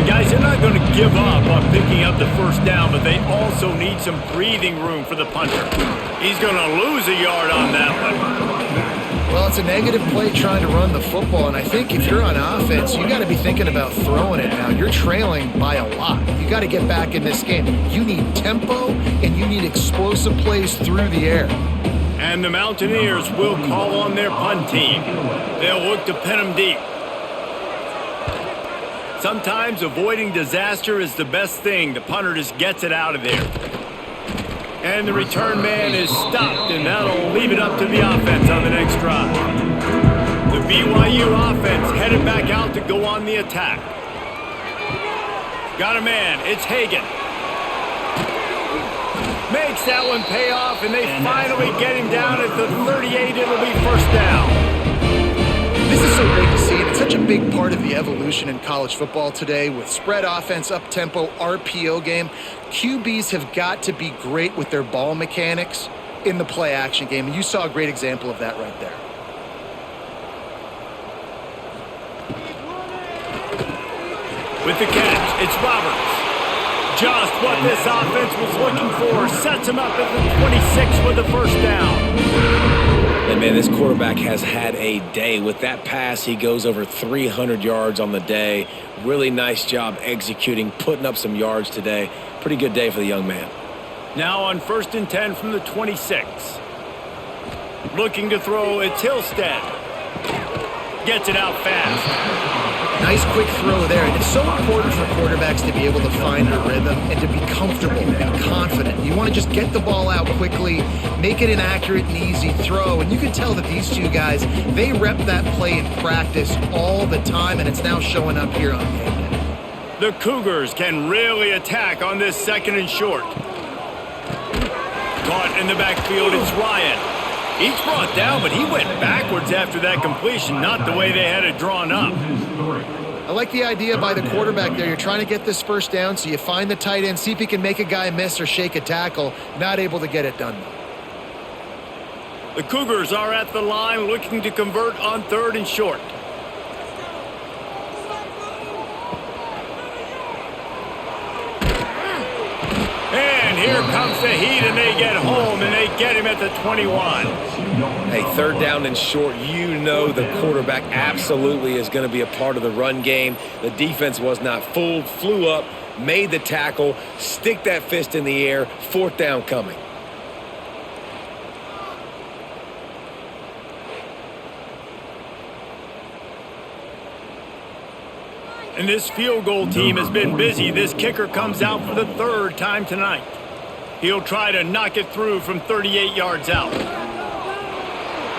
And guys, they're not going to give up on picking up the first down, but they also need some breathing room for the punter. He's going to lose a yard on that one. Well, it's a negative play trying to run the football, and I think if you're on offense, you got to be thinking about throwing it now. You're trailing by a lot. You got to get back in this game. You need tempo, and you need explosive plays through the air. And the Mountaineers will call on their punt team. They'll look to pin them deep. Sometimes avoiding disaster is the best thing. The punter just gets it out of there. And the return man is stopped, and that'll leave it up to the offense on the next drive. The BYU offense headed back out to go on the attack. Got a man, it's Hagan. Makes that one pay off, and they finally get him down at the 38. It'll be first down. This is so great to see, and it's such a big part of the evolution in college football today with spread offense, up-tempo, RPO game. QBs have got to be great with their ball mechanics. in the play action game, and you saw a great example of that right there. With the catch, it's Roberts. Just what this offense was looking for. Sets him up at the 26 with the first down. And, man, this quarterback has had a day. With that pass, he goes over 300 yards on the day. Really nice job executing, putting up some yards today. Pretty good day for the young man. Now on 1st and 10 from the 26. Looking to throw, it's Hillstead. Gets it out fast. Nice quick throw there, and it's so important for quarterbacks to be able to find a rhythm and to be comfortable and confident. You want to just get the ball out quickly, make it an accurate and easy throw, and you can tell that these two guys, they rep that play in practice all the time, and it's now showing up here on game day. The Cougars can really attack on this 2nd and short. Caught in the backfield, it's Ryan. He's brought down, but he went backwards after that completion, not the way they had it drawn up. I like the idea by the quarterback there. You're trying to get this first down, so you find the tight end, see if he can make a guy miss or shake a tackle. Not able to get it done, though. The Cougars are at the line looking to convert on 3rd and short. And here comes the heat, and they get home, and they get him at the 21. Hey, 3rd down and short, you know the quarterback absolutely is going to be a part of the run game. The defense was not fooled, flew up, made the tackle, stick that fist in the air, 4th down coming. And this field goal team has been busy. This kicker comes out for the 3rd time tonight. He'll try to knock it through from 38 yards out.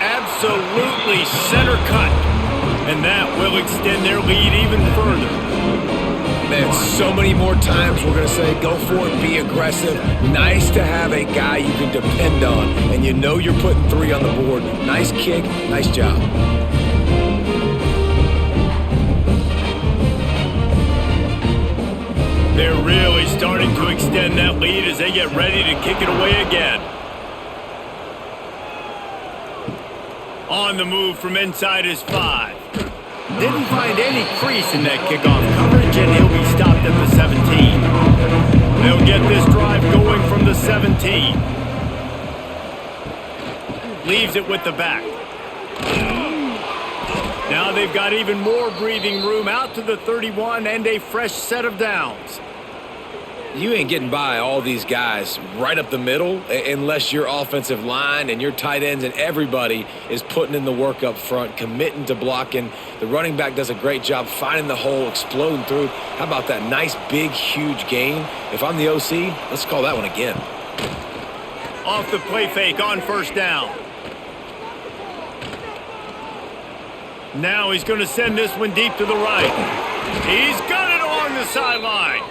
Absolutely center cut. And that will extend their lead even further. Man, so many more times we're going to say, go for it, be aggressive. Nice to have a guy you can depend on. And you know you're putting 3 on the board. Nice kick, nice job. They're really starting to extend that lead as they get ready to kick it away again. On the move from inside his 5. Didn't find any crease in that kickoff coverage, and he'll be stopped at the 17. They'll get this drive going from the 17. Leaves it with the back. Now they've got even more breathing room out to the 31 and a fresh set of downs. You ain't getting by all these guys right up the middle unless your offensive line and your tight ends and everybody is putting in the work up front, committing to blocking. The running back does a great job finding the hole, exploding through. How about that nice, big, huge gain? If I'm the OC, let's call that one again. Off the play fake on 1st down. Now he's going to send this one deep to the right. He's got it along the sideline.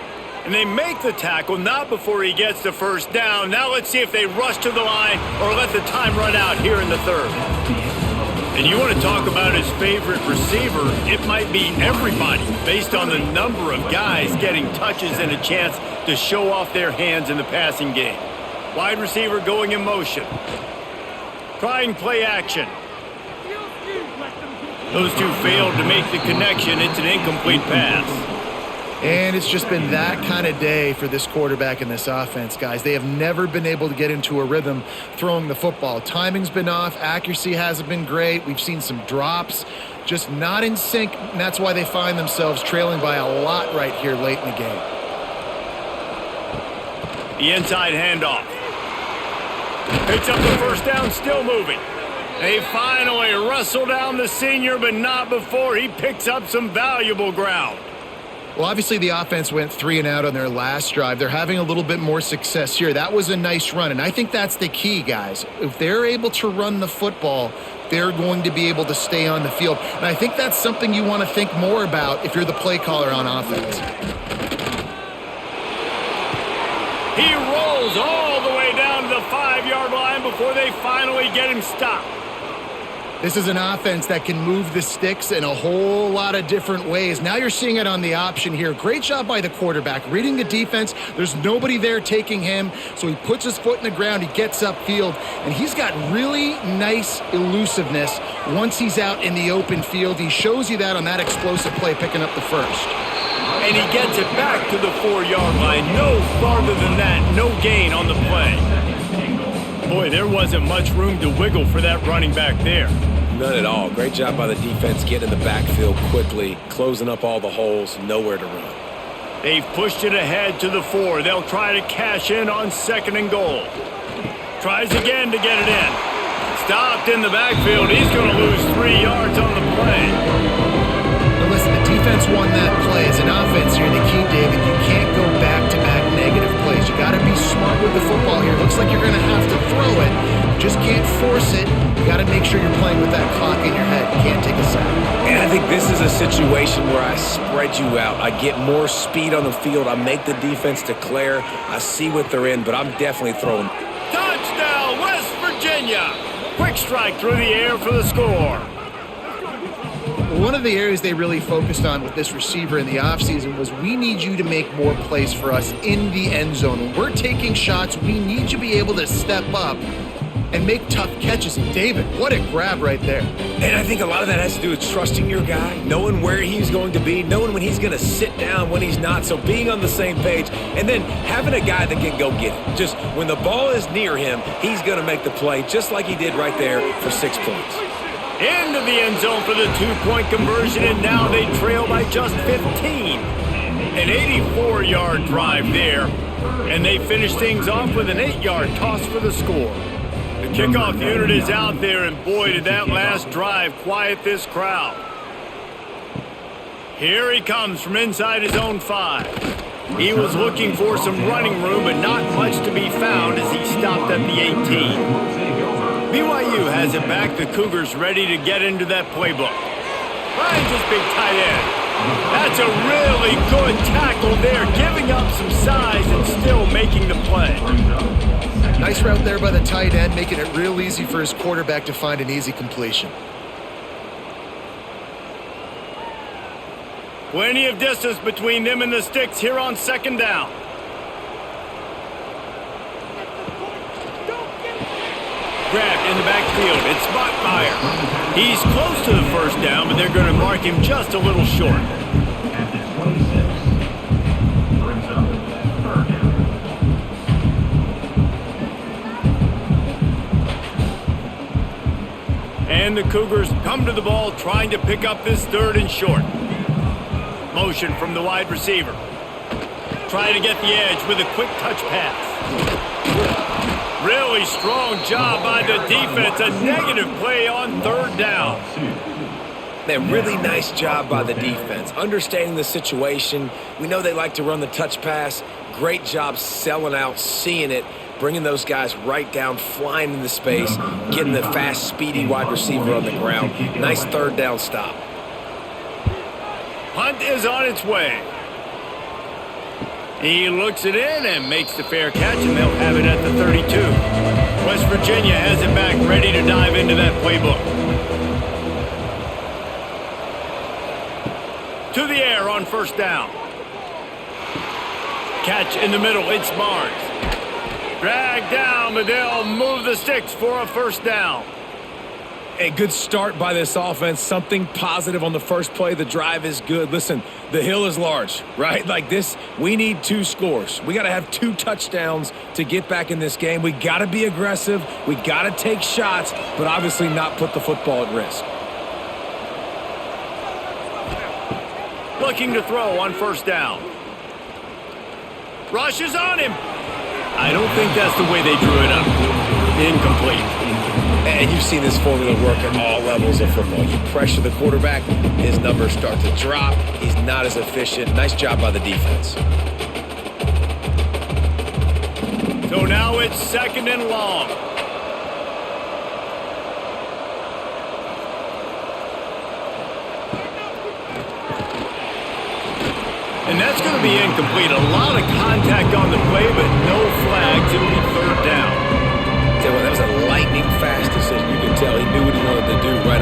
And they make the tackle, not before he gets the 1st down. Now let's see if they rush to the line or let the time run out here in the 3rd. And you want to talk about his favorite receiver, it might be everybody based on the number of guys getting touches and a chance to show off their hands in the passing game. Wide receiver going in motion. Trying play action. Those two failed to make the connection. It's an incomplete pass. And it's just been that kind of day for this quarterback and this offense, guys. They have never been able to get into a rhythm throwing the football. Timing's been off. Accuracy hasn't been great. We've seen some drops. Just not in sync, and that's why they find themselves trailing by a lot right here late in the game. The inside handoff. Picks up the 1st down, still moving. They finally wrestle down the senior, but not before he picks up some valuable ground. Well, obviously the offense went 3 and out on their last drive. They're having a little bit more success here. That was a nice run, and I think that's the key, guys. If they're able to run the football, they're going to be able to stay on the field. And I think that's something you want to think more about if you're the play caller on offense. He rolls all the way down to the 5-yard line before they finally get him stopped. This is an offense that can move the sticks in a whole lot of different ways. Now you're seeing it on the option here. Great job by the quarterback. Reading the defense, there's nobody there taking him, so he puts his foot in the ground, he gets upfield, and he's got really nice elusiveness once he's out in the open field. He shows you that on that explosive play, picking up the first. And he gets it back to the 4-yard line. No farther than that, no gain on the play. Boy, there wasn't much room to wiggle for that running back there. None at all. Great job by the defense getting in the backfield quickly, closing up all the holes, nowhere to run. They've pushed it ahead to the 4. They'll try to cash in on 2nd and goal. Tries again to get it in. Stopped in the backfield. He's going to lose 3 yards on the play. Now listen, the defense won that play. As an offense here, the key, David, you can't go back-to-back negative plays. You got to be smart with the football here. Looks like you're going to have to throw it. You just can't force it. You got to make sure you're playing with that clock in your head. You can't take a sack. And I think this is a situation where I spread you out. I get more speed on the field. I make the defense declare. I see what they're in, but I'm definitely throwing. Touchdown, West Virginia! Quick strike through the air for the score. One of the areas they really focused on with this receiver in the offseason was we need you to make more plays for us in the end zone. When we're taking shots, we need you to be able to step up and make tough catches. And David, what a grab right there. And I think a lot of that has to do with trusting your guy, knowing where he's going to be, knowing when he's going to sit down, when he's not. So being on the same page, and then having a guy that can go get it. Just when the ball is near him, he's going to make the play, just like he did right there for 6 points. Into the end zone for the 2-point conversion, and now they trail by just 15. An 84-yard drive there, and they finish things off with an 8-yard toss for the score. The kickoff unit is out there, and boy, did that last drive quiet this crowd. Here he comes from inside his own 5. He was looking for some running room, but not much to be found as he stopped at the 18. BYU has it back. The Cougars ready to get into that playbook. Finds his big tight end. That's a really good tackle there, giving up some size and still making the play. Nice route there by the tight end, making it real easy for his quarterback to find an easy completion. Plenty of distance between them and the sticks here on 2nd down. Grabbed in the backfield. It's Bachmeyer. He's close to the first down, but they're going to mark him just a little short. At the 26, brings up 3rd down. And the Cougars come to the ball trying to pick up this 3rd and short. Motion from the wide receiver. Try to get the edge with a quick touch pass. Really strong job by the defense. A negative play on 3rd down. Man, really nice job by the defense. Understanding the situation. We know they like to run the touch pass. Great job selling out, seeing it, bringing those guys right down, flying into space, getting the fast, speedy wide receiver on the ground. Nice 3rd down stop. Punt is on its way. He looks it in and makes the fair catch, and they'll have it at the 32. West Virginia has it back, ready to dive into that playbook. To the air on 1st down. Catch in the middle, it's Barnes. Dragged down, but they'll move the sticks for a 1st down. A good start by this offense. Something positive on the first play. The drive is good. Listen, the hill is large, right? Like this, we need 2 scores. We got to have 2 touchdowns to get back in this game. We got to be aggressive. We got to take shots, but obviously not put the football at risk. Looking to throw on 1st down. Rushes on him. I don't think that's the way they drew it up. Incomplete. And you've seen this formula work at all levels of football. You pressure the quarterback, his numbers start to drop. He's not as efficient. Nice job by the defense. So now it's 2nd and long. And that's going to be incomplete. A lot of contact on the play, but no flags. It'll be 3rd down. That was a lightning fast decision. You can tell he knew what he wanted to do right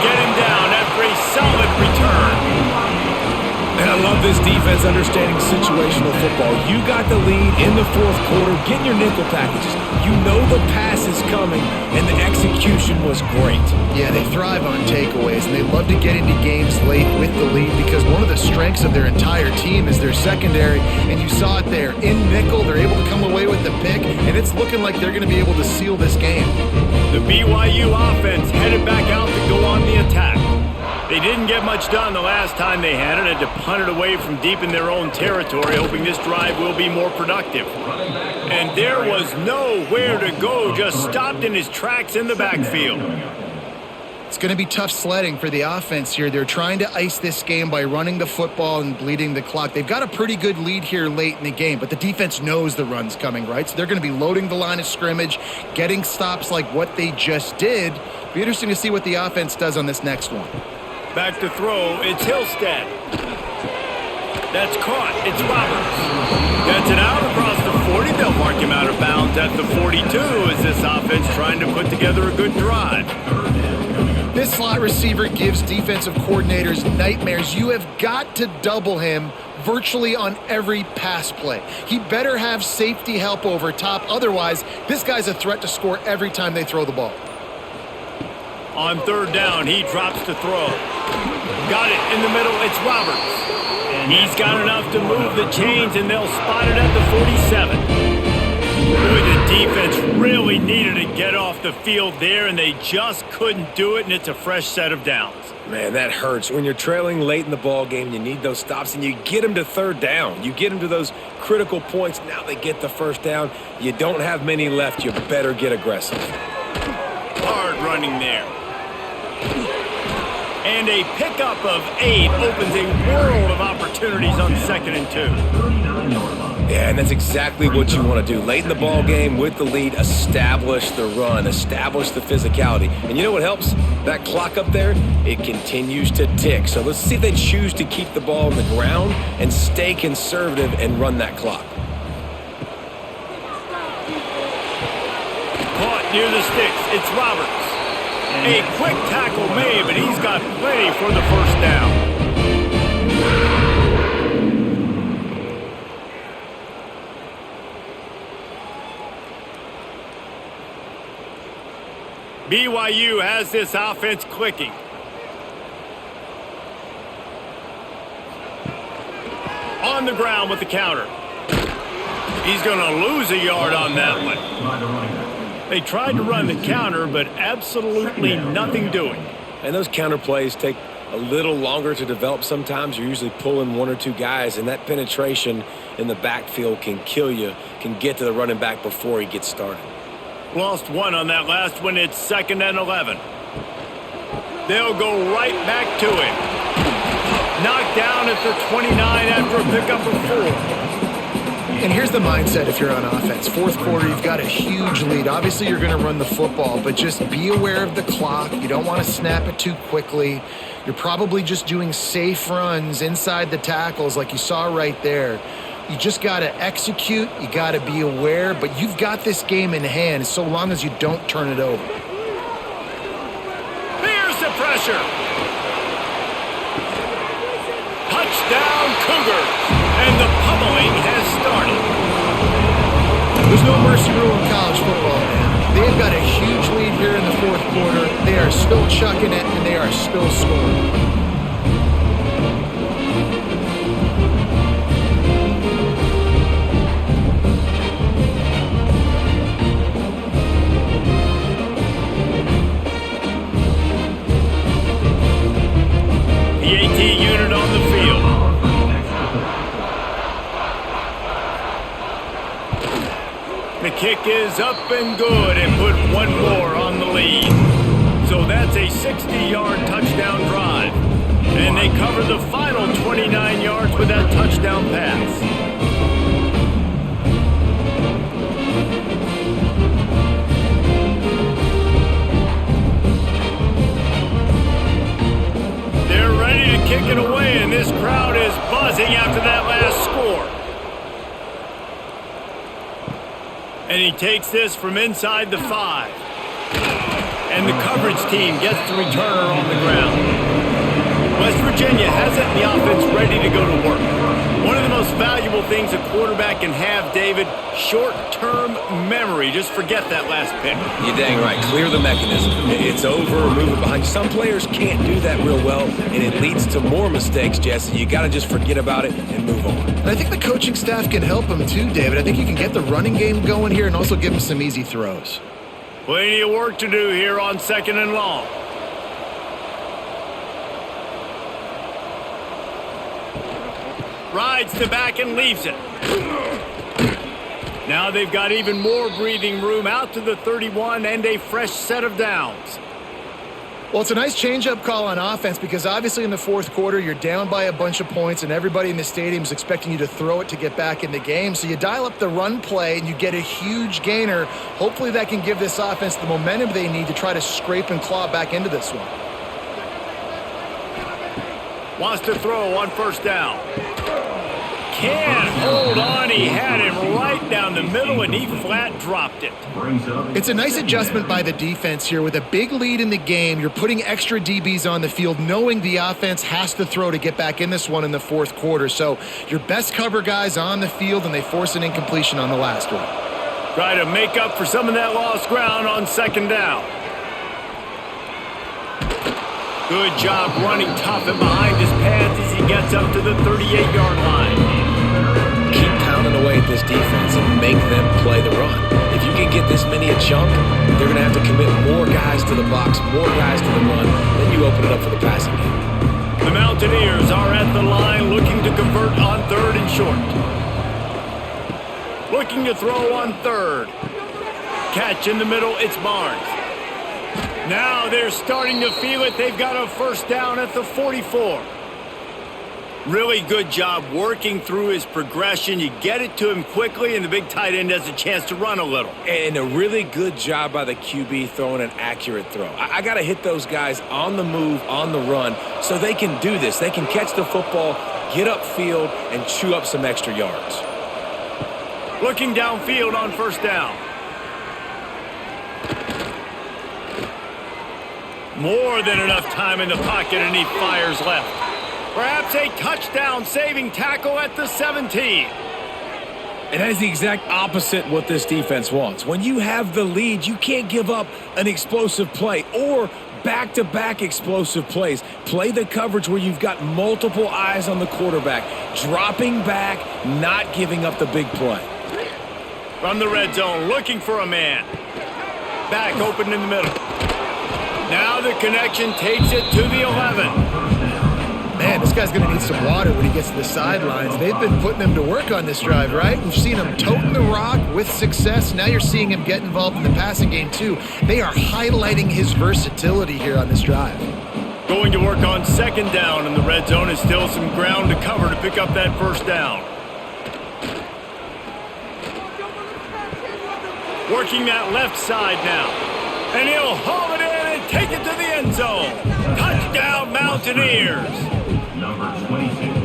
get him down after a solid return. And I love this defense understanding situational football. You got the lead in the fourth quarter. Get your nickel packages. You know the pass is coming, and the execution was great. Yeah, they thrive on takeaways, and they love to get into games late with the lead because one of the strengths of their entire team is their secondary, and you saw it there. In nickel, they're able to come away with the pick, and it's looking like they're going to be able to seal this game. The BYU offense headed back out to go on the attack. They didn't get much done the last time they had it, had to punt it away from deep in their own territory, hoping this drive will be more productive. And there was nowhere to go, just stopped in his tracks in the backfield. It's going to be tough sledding for the offense here. They're trying to ice this game by running the football and bleeding the clock. They've got a pretty good lead here late in the game, but the defense knows the run's coming, right? So they're going to be loading the line of scrimmage, getting stops like what they just did. Be interesting to see what the offense does on this next one. Back to throw, it's Hillstead. That's caught, it's Roberts. Gets it out across the 40. They'll mark him out of bounds at the 42 as this offense trying to put together a good drive. This slot receiver gives defensive coordinators nightmares. You have got to double him virtually on every pass play. He better have safety help over top. Otherwise, this guy's a threat to score every time they throw the ball. On third down, he drops to throw. Got it in the middle, it's Roberts. He's got enough to move the chains, and they'll spot it at the 47. Boy, the defense really needed to get off the field there, and they just couldn't do it, and it's a fresh set of downs. Man, that hurts. When you're trailing late in the ball game, you need those stops, and you get them to third down. You get them to those critical points. Now they get the first down. You don't have many left. You better get aggressive. Hard running there. And a pickup of 8 opens a world of opportunities on 2nd and 2. Yeah, and that's exactly what you want to do. Late in the ball game with the lead, establish the run, establish the physicality. And you know what helps? That clock up there, it continues to tick. So let's see if they choose to keep the ball on the ground and stay conservative and run that clock. Caught near the sticks. It's Roberts. A quick tackle made, but he's got plenty for the first down. BYU has this offense clicking. On the ground with the counter. He's going to lose a yard on that one. They tried to run the counter, but absolutely nothing doing. And those counter plays take a little longer to develop sometimes. You're usually pulling 1 or 2 guys, and that penetration in the backfield can kill you, can get to the running back before he gets started. Lost 1 on that last one. It's 2nd and 11. They'll go right back to it. Knocked down at the 29 after a pickup of 4. And here's the mindset if you're on offense. Fourth quarter, you've got a huge lead. Obviously, you're going to run the football, but just be aware of the clock. You don't want to snap it too quickly. You're probably just doing safe runs inside the tackles like you saw right there. You just got to execute. You got to be aware, but you've got this game in hand so long as you don't turn it over. Here's the pressure. Touchdown, Cougars. And the pummeling has started. There's no mercy rule in college football, man. They've got a huge lead here in the fourth quarter. They are still chucking it, and they are still scoring. The AT unit on the field. The kick is up and good and put 1 more on the lead. So that's a 60-yard touchdown drive. And they cover the final 29 yards with that touchdown pass. They're ready to kick it away, and this crowd is buzzing after that last score. And he takes this from inside the 5. And the coverage team gets the returner on the ground. West Virginia has it, the offense ready to go to work. One of the most valuable things a quarterback can have, David, short-term memory. Just forget that last pick. You're dang right. Clear the mechanism. It's over, move it behind. Some players can't do that real well, and it leads to more mistakes, Jesse. You got to just forget about it and move on. And I think the coaching staff can help him too, David. I think you can get the running game going here and also give him some easy throws. Plenty of work to do here on 2nd and long. Rides the back and leaves it. Now they've got even more breathing room out to the 31 and a fresh set of downs. Well, it's a nice change-up call on offense because obviously in the fourth quarter you're down by a bunch of points and everybody in the stadium is expecting you to throw it to get back in the game. So you dial up the run play and you get a huge gainer. Hopefully that can give this offense the momentum they need to try to scrape and claw back into this one. Wants to throw on 1st down. Can't hold on. He had him right down the middle, and he flat dropped it. It's a nice adjustment by the defense here. With a big lead in the game, you're putting extra DBs on the field, knowing the offense has to throw to get back in this one in the fourth quarter. So your best cover guys on the field, and they force an incompletion on the last one. Try to make up for some of that lost ground on 2nd down. Good job running tough and behind his pads as he gets up to the 38-yard line. Keep pounding away at this defense and make them play the run. If you can get this many a chunk, they're going to have to commit more guys to the box, more guys to the run. Then you open it up for the passing game. The Mountaineers are at the line looking to convert on 3rd and short. Looking to throw on 3rd. Catch in the middle, it's Barnes. Now they're starting to feel it. They've got a 1st down at the 44. Really good job working through his progression. You get it to him quickly, and the big tight end has a chance to run a little. And a really good job by the QB throwing an accurate throw. I got to hit those guys on the move, on the run, so they can do this. They can catch the football, get upfield, and chew up some extra yards. Looking downfield on 1st down. More than enough time in the pocket, and he fires left. Perhaps a touchdown-saving tackle at the 17. And that is the exact opposite what this defense wants. When you have the lead, you can't give up an explosive play or back-to-back explosive plays. Play the coverage where you've got multiple eyes on the quarterback, dropping back, not giving up the big play. From the red zone, looking for a man. Back open in the middle. Now the connection takes it to the 11. Man, this guy's going to need some water when he gets to the sidelines. They've been putting him to work on this drive, right? We've seen him toting the rock with success. Now you're seeing him get involved in the passing game, too. They are highlighting his versatility here on this drive. Going to work on 2nd down, and the red zone is still some ground to cover to pick up that 1st down. Working that left side now. And he'll haul it in and take it to the end zone. Touchdown, Mountaineers.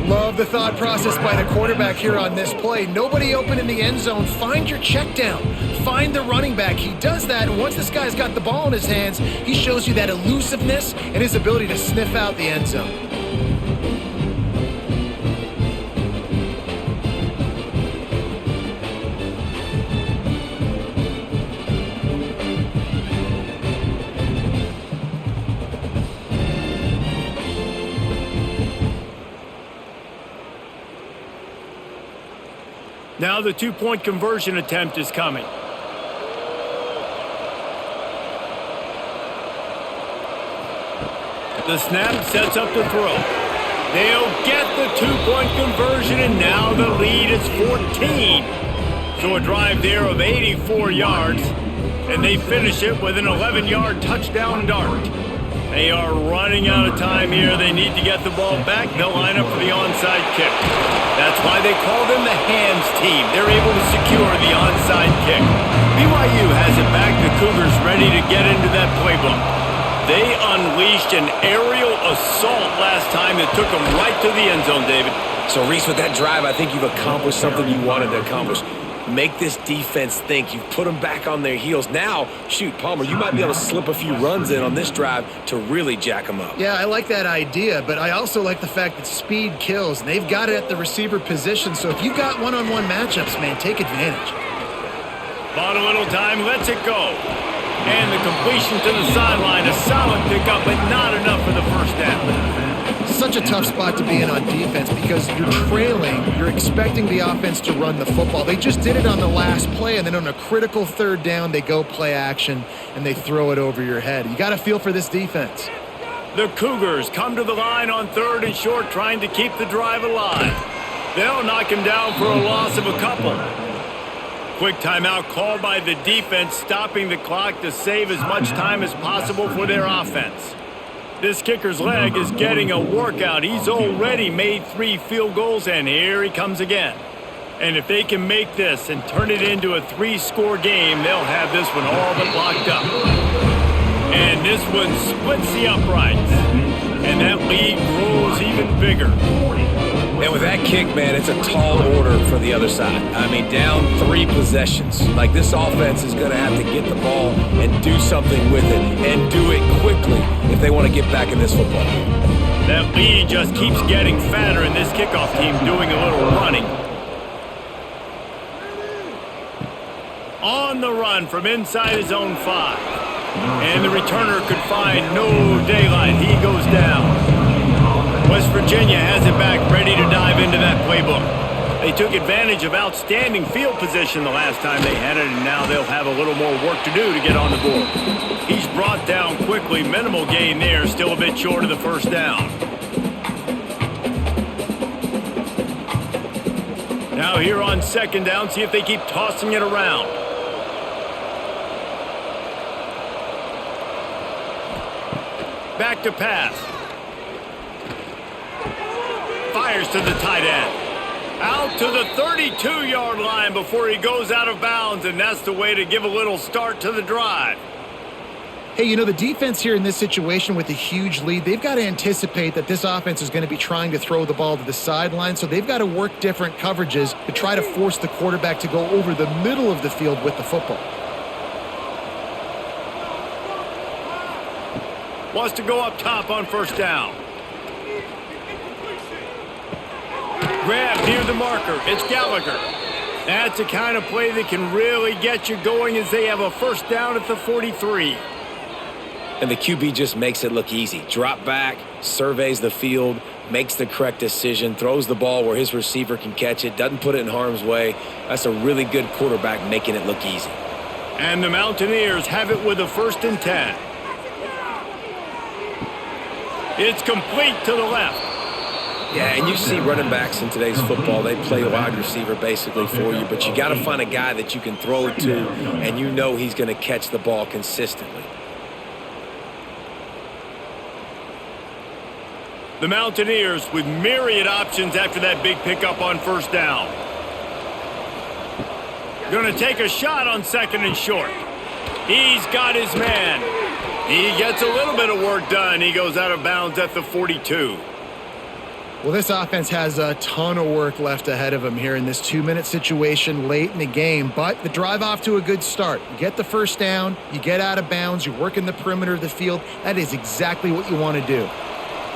Love the thought process by the quarterback here on this play. Nobody open in the end zone. Find your check down. Find the running back. He does that, and once this guy's got the ball in his hands, he shows you that elusiveness and his ability to sniff out the end zone. Now the 2-point conversion attempt is coming. The snap sets up the throw. They'll get the 2-point conversion, and now the lead is 14. So a drive there of 84 yards, and they finish it with an 11-yard touchdown dart. They are running out of time here. They need to get the ball back. They'll line up for the onside kick. That's why they call them the hands team. They're able to secure the onside kick. BYU has it back. The Cougars ready to get into that playbook. They unleashed an aerial assault last time that took them right to the end zone, David. So, Reese, with that drive, I think you've accomplished something you wanted to accomplish. make this defense think. You've put them back on their heels. Now, shoot, Palmer, you might be able to slip a few runs in on this drive to really jack them up. Yeah, I like that idea, but I also like the fact that speed kills. And they've got it at the receiver position, so if you've got one-on-one matchups, man, take advantage. Bought a little time, lets it go. And the completion to the sideline, a solid pickup, but not enough for the first down. Such a tough spot to be in on defense because you're trailing, you're expecting the offense to run the football. They just did it on the last play, and then on a critical third down, they go play action, and they throw it over your head. You got to feel for this defense. The Cougars come to the line on 3rd and short, trying to keep the drive alive. They'll knock him down for a loss of a couple. Quick timeout called by the defense, stopping the clock to save as much time as possible for their offense. This kicker's leg is getting a workout. He's already made 3 field goals, and here he comes again. And if they can make this and turn it into a 3-score game, they'll have this one all but locked up. And this one splits the uprights. And that lead grows even bigger. And with that kick, man, it's a tall order for the other side. I mean, down 3 possessions. Like, this offense is going to have to get the ball and do something with it, and do it quickly if they want to get back in this football game. That lead just keeps getting fatter, and this kickoff team doing a little running. On the run from inside his own 5. And the returner could find no daylight. He goes down. West Virginia has it back, ready to dive into that playbook. They took advantage of outstanding field position the last time they had it, and now they'll have a little more work to do to get on the board. He's brought down quickly. Minimal gain there, still a bit short of the first down. Now here on 2nd down, see if they keep tossing it around. Back to pass. Fires to the tight end. Out to the 32-yard line before he goes out of bounds, and that's the way to give a little start to the drive. Hey, you know, the defense here in this situation with a huge lead, they've got to anticipate that this offense is going to be trying to throw the ball to the sideline, so they've got to work different coverages to try to force the quarterback to go over the middle of the field with the football. Wants to go up top on 1st down. Grab near the marker. It's Gallagher. That's the kind of play that can really get you going as they have a 1st down at the 43. And the QB just makes it look easy. Drop back, surveys the field, makes the correct decision, throws the ball where his receiver can catch it, doesn't put it in harm's way. That's a really good quarterback making it look easy. And the Mountaineers have it with a 1st and 10. It's complete to the left. Yeah, and you see running backs in today's football, they play a wide receiver basically for you, but you got to find a guy that you can throw it to, and you know he's going to catch the ball consistently. The Mountaineers with myriad options after that big pickup on 1st down. Going to take a shot on 2nd and short. He's got his man. He gets a little bit of work done. He goes out of bounds at the 42. Well, this offense has a ton of work left ahead of them here in this 2-minute situation late in the game, but the drive off to a good start. You get the 1st down, you get out of bounds, you're working the perimeter of the field. That is exactly what you want to do.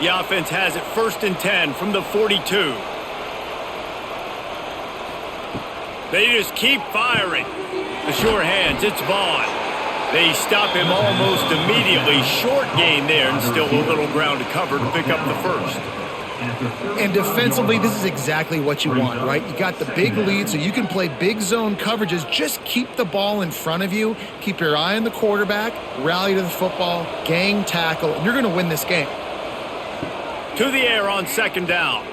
The offense has it 1st and 10 from the 42. They just keep firing. The sure hands, it's Vaughn. They stop him almost immediately. Short gain there, and still a little ground to cover to pick up the 1st. And defensively, this is exactly what you want, right? You got the big lead, so you can play big zone coverages. Just keep the ball in front of you. Keep your eye on the quarterback. Rally to the football. Gang tackle. And you're going to win this game. To the air on 2nd down.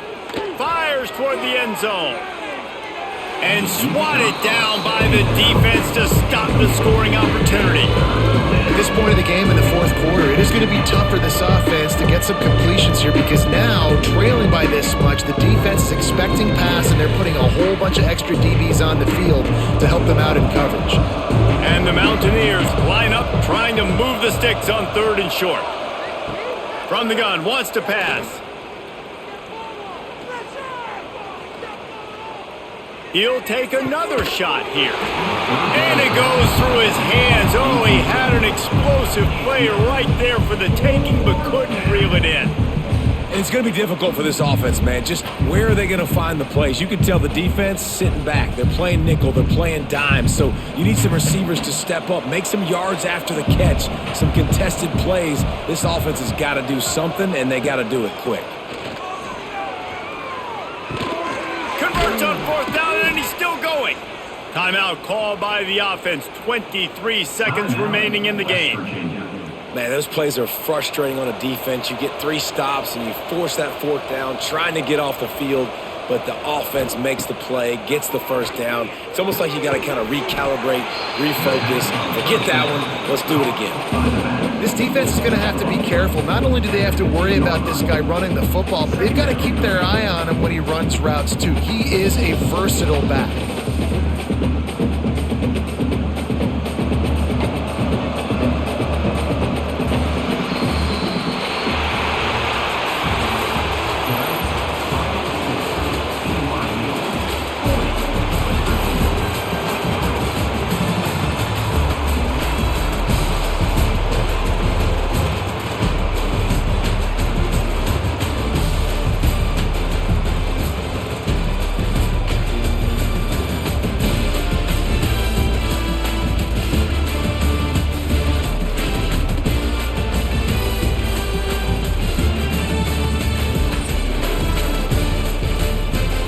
Fires toward the end zone. And swatted down by the defense to stop the scoring opportunity. At this point of the game in the 4th quarter, it is going to be tough for this offense to get some completions here because now, trailing by this much, the defense is expecting pass and they're putting a whole bunch of extra DBs on the field to help them out in coverage. And the Mountaineers line up trying to move the sticks on 3rd and short. From the gun, wants to pass. He'll take another shot here. And it goes through his hands. Oh, he had an explosive play right there for the taking, but couldn't reel it in. And it's going to be difficult for this offense, man. Just where are they going to find the plays? You can tell the defense sitting back. They're playing nickel. They're playing dime. So you need some receivers to step up, make some yards after the catch, some contested plays. This offense has got to do something, and they got to do it quick. Converts on 4th down, and he's still going. Timeout called by the offense. 23 seconds remaining in the game. Man, those plays are frustrating on a defense. You get 3 stops, and you force that 4th down, trying to get off the field, but the offense makes the play, gets the 1st down. It's almost like you got to kind of recalibrate, refocus. Forget that one. Let's do it again. This defense is going to have to be careful. Not only do they have to worry about this guy running the football, but they've got to keep their eye on him when he runs routes, too. He is a versatile back.